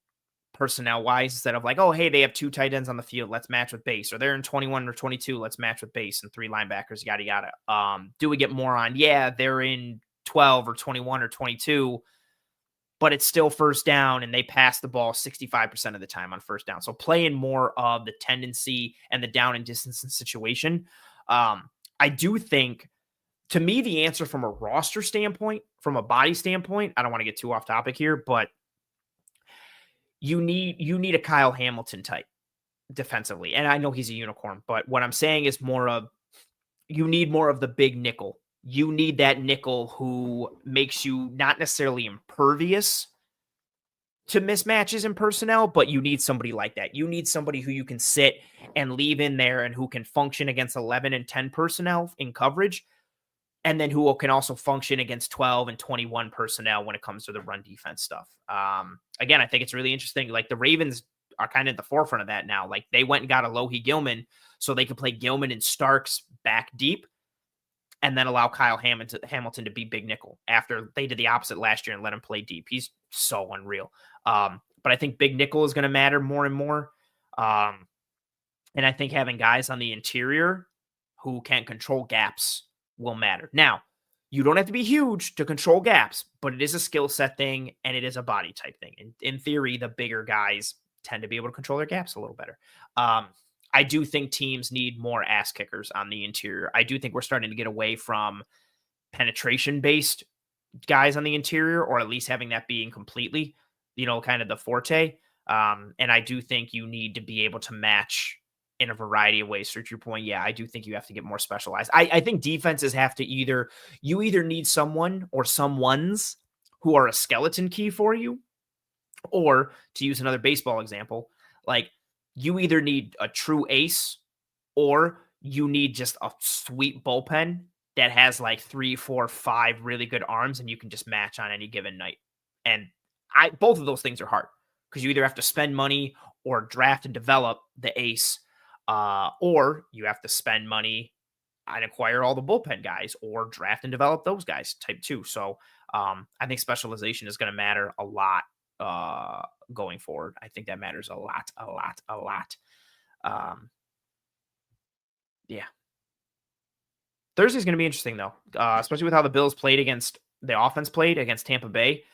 personnel wise, instead of like, oh, hey, they have 2 tight ends on the field, let's match with base, or they're in 21 or 22, let's match with base, and 3 linebackers, yada yada. Do we get more on, yeah, they're in 12 or 21 or 22, but it's still first down and they pass the ball 65% of the time on first down. So playing more of the tendency and the down and distance and situation. I do think, to me, the answer from a roster standpoint, from a body standpoint, I don't want to get too off topic here, but you need a Kyle Hamilton type defensively. And I know he's a unicorn, but what I'm saying is you need more of the big nickel. You need that nickel who makes you not necessarily impervious to mismatches in personnel, but you need somebody like that. You need somebody who you can sit and leave in there and who can function against 11 and 10 personnel in coverage, and then who can also function against 12 and 21 personnel when it comes to the run defense stuff. Again, I think it's really interesting. Like the Ravens are kind of at the forefront of that now. Like they went and got a Alohi Gilman so they could play Gilman and Starks back deep and then allow Kyle Hamilton to be big nickel after they did the opposite last year and let him play deep. He's so unreal. But I think big nickel is going to matter more and more. And I think having guys on the interior who can control gaps will matter. Now, you don't have to be huge to control gaps, but it is a skill set thing and it is a body type thing. And in theory, the bigger guys tend to be able to control their gaps a little better. I do think teams need more ass kickers on the interior. I do think we're starting to get away from penetration-based guys on the interior, or at least having that being completely, kind of the forte. And I do think you need to be able to match in a variety of ways. So to your point, yeah, I do think you have to get more specialized. I think defenses have to either need someone or someones who are a skeleton key for you, or to use another baseball example, like you either need a true ace or you need just a sweet bullpen that has like 3, 4, 5 really good arms and you can just match on any given night. And both of those things are hard because you either have to spend money or draft and develop the ace, or you have to spend money and acquire all the bullpen guys or draft and develop those guys type 2. So I think specialization is going to matter a lot going forward. I think that matters a lot. Yeah. Thursday's going to be interesting though, especially with how the Bills the offense played against Tampa Bay.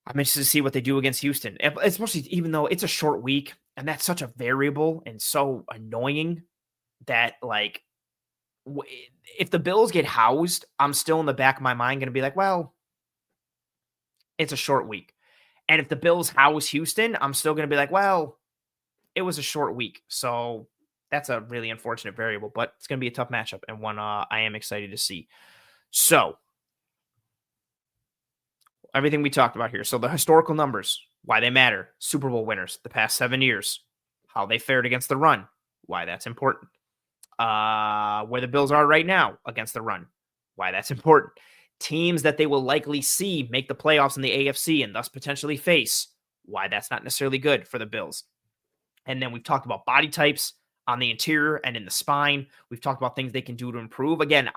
I'm interested to see what they do against Houston, especially even though it's a short week and that's such a variable and so annoying that like, if the Bills get housed, I'm still in the back of my mind going to be like, well, it's a short week. And if the Bills house Houston, I'm still going to be like, well, it was a short week. So that's a really unfortunate variable, but it's going to be a tough matchup and one I am excited to see. So everything we talked about here. So the historical numbers, why they matter. Super Bowl winners the past 7 years, how they fared against the run, why that's important. Where the Bills are right now against the run, why that's important. Teams that they will likely see make the playoffs in the AFC and thus potentially face, why that's not necessarily good for the Bills. And then we've talked about body types on the interior and in the spine. We've talked about things they can do to improve. Again,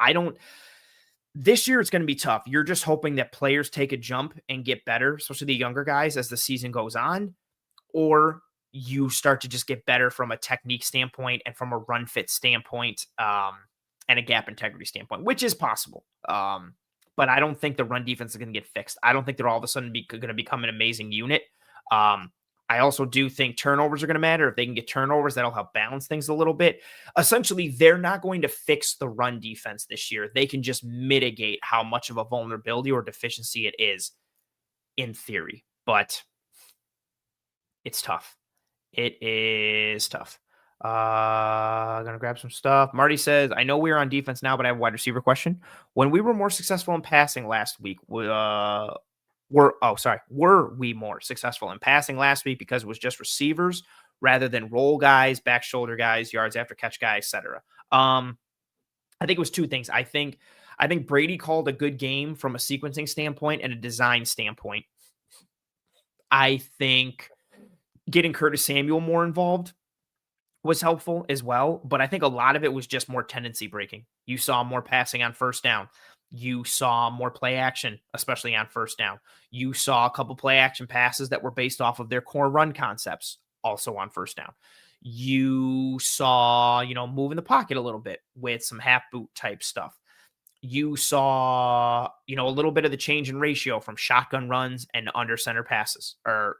this year it's going to be tough. You're just hoping that players take a jump and get better, especially the younger guys as the season goes on, or you start to just get better from a technique standpoint and from a run fit standpoint, and a gap integrity standpoint, which is possible. But I don't think the run defense is going to get fixed. I don't think they're all of a sudden going to become an amazing unit. I also do think turnovers are going to matter. If they can get turnovers, that'll help balance things a little bit. Essentially, they're not going to fix the run defense this year. They can just mitigate how much of a vulnerability or deficiency it is in theory, but it's tough. It is tough. Gonna grab some stuff. Marty says, I know we're on defense now, but I have a wide receiver question. When we were more successful in passing last week, were we more successful in passing last week because it was just receivers rather than roll guys, back shoulder guys, yards after catch guys, etc.? I think it was two things. I think Brady called a good game from a sequencing standpoint and a design standpoint. I think getting Curtis Samuel more involved was helpful as well, but I think a lot of it was just more tendency breaking. You saw more passing on first down. You saw more play action, especially on first down. You saw a couple play action passes that were based off of their core run concepts, also on first down. You saw, move in the pocket a little bit with some half boot type stuff. You saw, a little bit of the change in ratio from shotgun runs and under center passes, or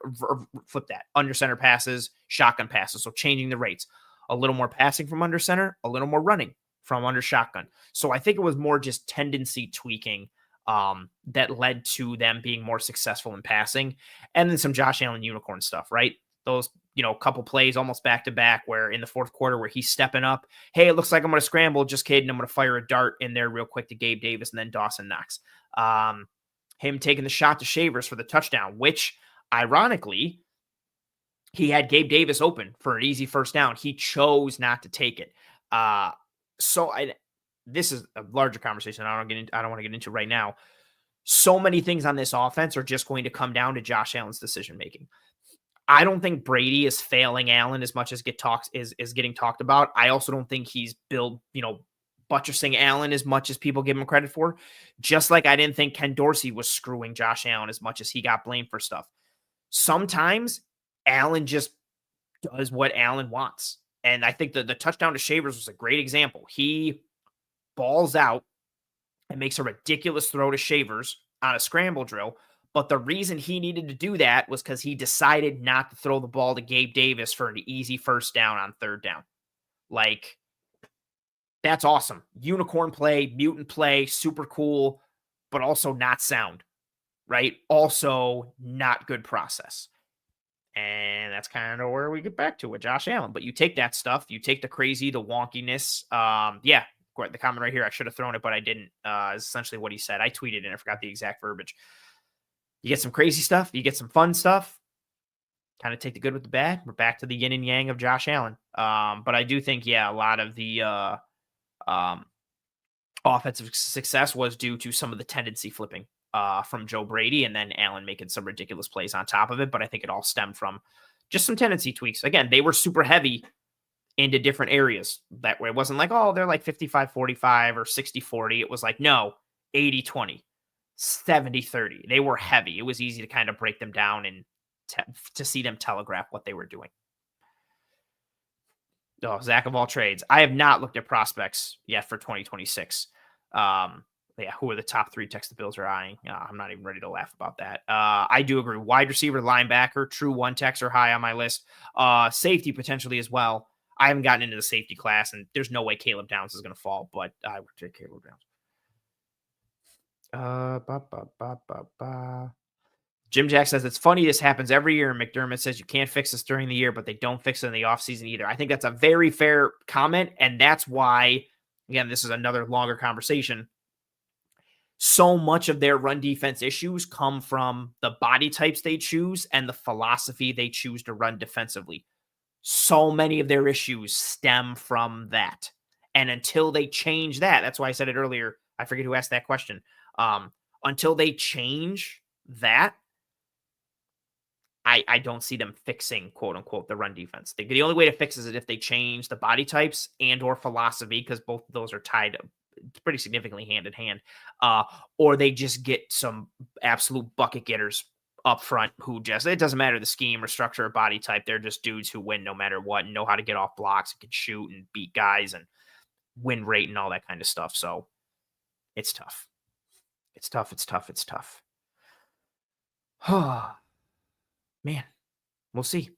flip that, under center passes, shotgun passes. So changing the rates, a little more passing from under center, a little more running from under shotgun. So I think it was more just tendency tweaking that led to them being more successful in passing, and then some Josh Allen unicorn stuff, right? Those, couple plays almost back to back where in the fourth quarter where he's stepping up. Hey, it looks like I'm going to scramble. Just kidding. I'm going to fire a dart in there real quick to Gabe Davis and then Dawson Knox. Him taking the shot to Shavers for the touchdown, which ironically, he had Gabe Davis open for an easy first down. He chose not to take it. This is a larger conversation I don't want to get into right now. So many things on this offense are just going to come down to Josh Allen's decision making. I don't think Brady is failing Allen as much as is getting talked about. I also don't think he's buttressing Allen as much as people give him credit for. Just like I didn't think Ken Dorsey was screwing Josh Allen as much as he got blamed for stuff. Sometimes Allen just does what Allen wants. And I think the touchdown to Shavers was a great example. He balls out and makes a ridiculous throw to Shavers on a scramble drill. But the reason he needed to do that was because he decided not to throw the ball to Gabe Davis for an easy first down on third down. Like, that's awesome. Unicorn play, mutant play, super cool, but also not sound, right? Also not good process. And that's kind of where we get back to with Josh Allen. But you take that stuff, you take the crazy, the wonkiness. The comment right here, I should have thrown it, but I didn't, is essentially what he said. I tweeted and I forgot the exact verbiage. You get some crazy stuff, you get some fun stuff, kind of take the good with the bad. We're back to the yin and yang of Josh Allen. But I do think, a lot of the offensive success was due to some of the tendency flipping from Joe Brady, and then Allen making some ridiculous plays on top of it. But I think it all stemmed from just some tendency tweaks. Again, they were super heavy into different areas. That way it wasn't like, oh, they're like 55-45 or 60-40. It was like, no, 80-20. 70-30. They were heavy. It was easy to kind of break them down and to see them telegraph what they were doing. Oh, Zach of all trades. I have not looked at prospects yet for 2026. Who are the top three techs the Bills are eyeing? I'm not even ready to laugh about that. I do agree. Wide receiver, linebacker, true one techs are high on my list. Safety potentially as well. I haven't gotten into the safety class, and there's no way Caleb Downs is going to fall, but I would take Caleb Downs. Jim Jack says, it's funny this happens every year. McDermott says you can't fix this during the year, but they don't fix it in the offseason either. I think that's a very fair comment, and that's why, again, this is another longer conversation. So much of their run defense issues come from the body types they choose and the philosophy they choose to run defensively. So many of their issues stem from that. And until they change that, that's why I said it earlier. I forget who asked that question. Until they change that, I don't see them fixing, quote unquote, the run defense. The only way to fix is if they change the body types and or philosophy, because both of those are tied pretty significantly hand in hand, or they just get some absolute bucket getters up front who just, it doesn't matter the scheme or structure or body type. They're just dudes who win no matter what and know how to get off blocks and can shoot and beat guys and win rate and all that kind of stuff. So it's tough. It's tough. It's tough. It's tough. Man, we'll see.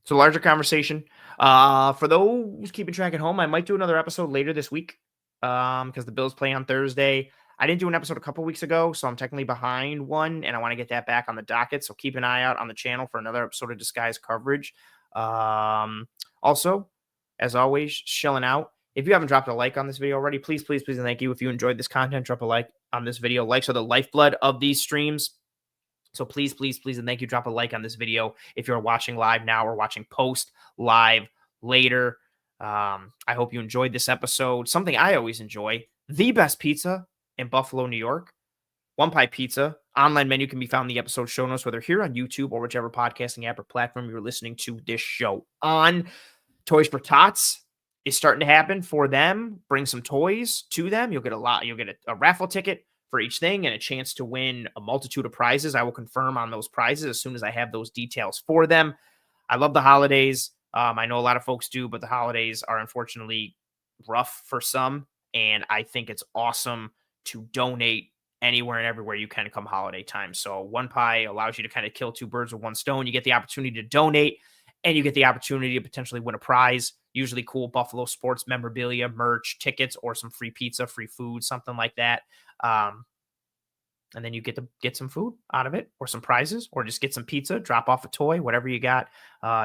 It's a larger conversation. For those keeping track at home, I might do another episode later this week because the Bills play on Thursday. I didn't do an episode a couple weeks ago, so I'm technically behind one, and I want to get that back on the docket. So keep an eye out on the channel for another episode of Disguised Coverage. Also, as always, chilling out. If you haven't dropped a like on this video already, please, please, please, and thank you. If you enjoyed this content, drop a like on this video. Likes are the lifeblood of these streams. So please, please, please, and thank you. Drop a like on this video if you're watching live now or watching post live later. I hope you enjoyed this episode. Something I always enjoy, the best pizza in Buffalo, New York. One Pie Pizza. Online menu can be found in the episode show notes, whether here on YouTube or whichever podcasting app or platform you're listening to this show on. Toys for Tots is starting to happen for them. Bring some toys to them. You'll get a lot. You'll get a raffle ticket for each thing and a chance to win a multitude of prizes. I will confirm on those prizes as soon as I have those details for them. I love the holidays. I know a lot of folks do, but the holidays are unfortunately rough for some. And I think it's awesome to donate anywhere and everywhere you can come holiday time. So One Pie allows you to kind of kill two birds with one stone. You get the opportunity to donate and you get the opportunity to potentially win a prize, usually cool Buffalo sports memorabilia, merch, tickets, or some free pizza, free food, something like that. And then you get to get some food out of it or some prizes or just get some pizza, drop off a toy, whatever you got,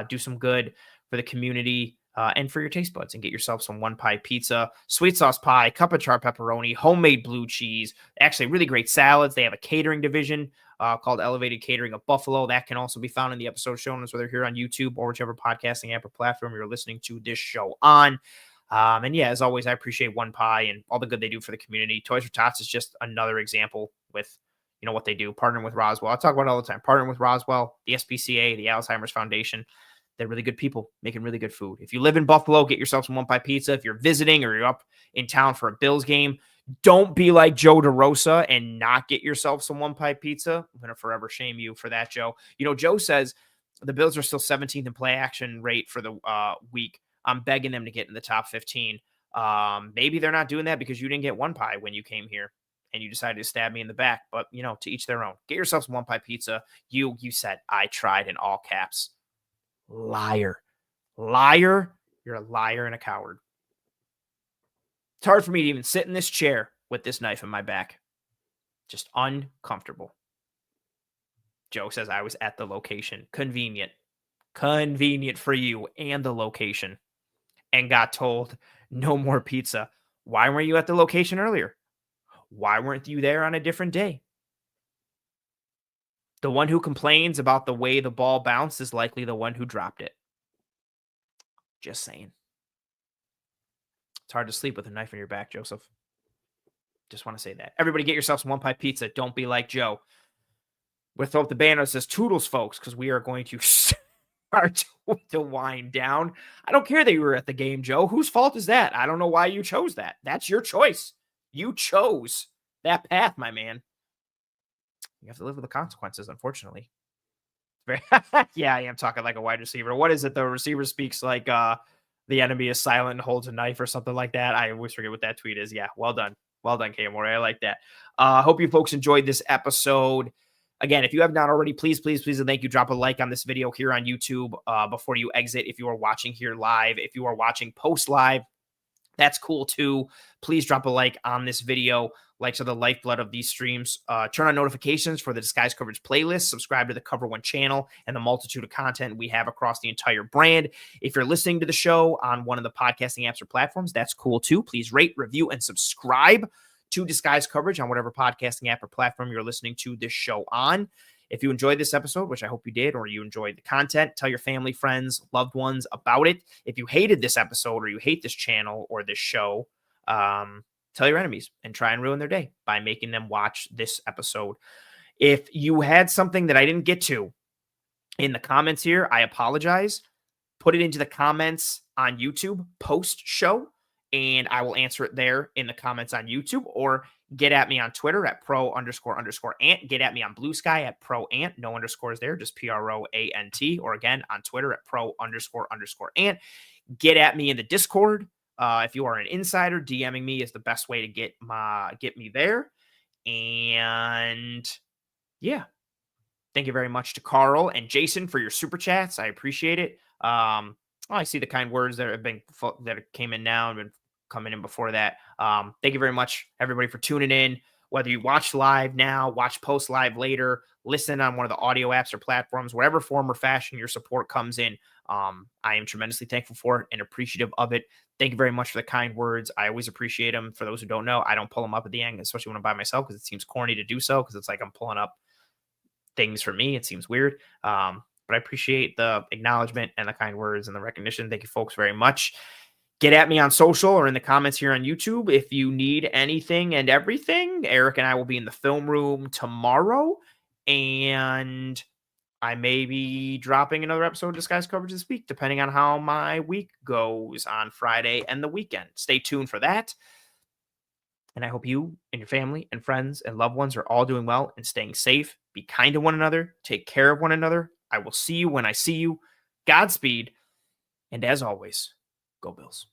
do some good for the community and for your taste buds and get yourself some One Pie Pizza, sweet sauce pie, cup of char pepperoni, homemade blue cheese, actually really great salads. They have a catering division called Elevated Catering of Buffalo. That can also be found in the episode show notes, whether here on YouTube or whichever podcasting app or platform you're listening to this show on. And yeah, as always, I appreciate One Pie and all the good they do for the community. Toys for Tots is just another example with, you know, what they do, partnering with Roswell. I talk about it all the time, partnering with Roswell, the SPCA, the Alzheimer's Foundation. They're really good people making really good food. If you live in Buffalo, get yourself some One Pie Pizza. If you're visiting or you're up in town for a Bills game, don't be like Joe DeRosa and not get yourself some One Pie Pizza. I'm going to forever shame you for that, Joe. You know, Joe says the Bills are still 17th in play action rate for the week. I'm begging them to get in the top 15. Maybe they're not doing that because you didn't get One Pie when you came here and you decided to stab me in the back. But, you know, to each their own. Get yourself some One Pie Pizza. You said, I tried in all caps. Liar. Liar. You're a liar and a coward. It's hard for me to even sit in this chair with this knife in my back. Just uncomfortable. Joe says I was at the location. Convenient. Convenient for you and the location. And got told no more pizza. Why weren't you at the location earlier? Why weren't you there on a different day? The one who complains about the way the ball bounced is likely the one who dropped it. Just saying. It's hard to sleep with a knife in your back, Joseph. Just want to say that. Everybody get yourself some One Pie Pizza. Don't be like Joe. We'll throw up the banner that says Toodles, folks, because we are going to start to wind down. I don't care that you were at the game, Joe. Whose fault is that? I don't know why you chose that. That's your choice. You chose that path, my man. You have to live with the consequences, unfortunately. Yeah, I am talking like a wide receiver. What is it? The receiver speaks like the enemy is silent and holds a knife or something like that. I always forget what that tweet is. Yeah, well done. Well done, K-More. I like that. Hope you folks enjoyed this episode. Again, if you have not already, please, please, please, and thank you. Drop a like on this video here on YouTube before you exit. If you are watching here live, if you are watching post live, that's cool too. Please drop a like on this video. Likes are the lifeblood of these streams. Turn on notifications for the Disguised Coverage playlist. Subscribe to the Cover One channel and the multitude of content we have across the entire brand. If you're listening to the show on one of the podcasting apps or platforms, that's cool too. Please rate, review, and subscribe to Disguised Coverage on whatever podcasting app or platform you're listening to this show on. If you enjoyed this episode, which I hope you did, or you enjoyed the content, tell your family, friends, loved ones about it. If you hated this episode or you hate this channel or this show, tell your enemies and try and ruin their day by making them watch this episode. If you had something that I didn't get to in the comments here, I apologize. Put it into the comments on YouTube post show, and I will answer it there in the comments on YouTube, or Get at me on Twitter at pro__ant. Get at me on Blue Sky at proant. No underscores there, just PROANT. Or again, on Twitter at pro__ant. Get at me in the Discord. If you are an insider, DMing me is the best way to get me there. And yeah, thank you very much to Carl and Jason for your super chats. I appreciate it. I see the kind words that came in now and been coming in before that. Thank you very much, everybody, for tuning in. Whether you watch live now, watch post live later, listen on one of the audio apps or platforms, whatever form or fashion your support comes in, I am tremendously thankful for it and appreciative of it. Thank you very much for the kind words. I always appreciate them. For those who don't know, I don't pull them up at the end, especially when I'm by myself, because it seems corny to do so, because it's like I'm pulling up things for me. It seems weird. But I appreciate the acknowledgement and the kind words and the recognition. Thank you folks very much. Get at me on social or in the comments here on YouTube if you need anything and everything. Eric and I will be in the film room tomorrow, and I may be dropping another episode of Disguised Coverage this week, depending on how my week goes on Friday and the weekend. Stay tuned for that. And I hope you and your family and friends and loved ones are all doing well and staying safe. Be kind to one another. Take care of one another. I will see you when I see you. Godspeed. And as always, go Bills.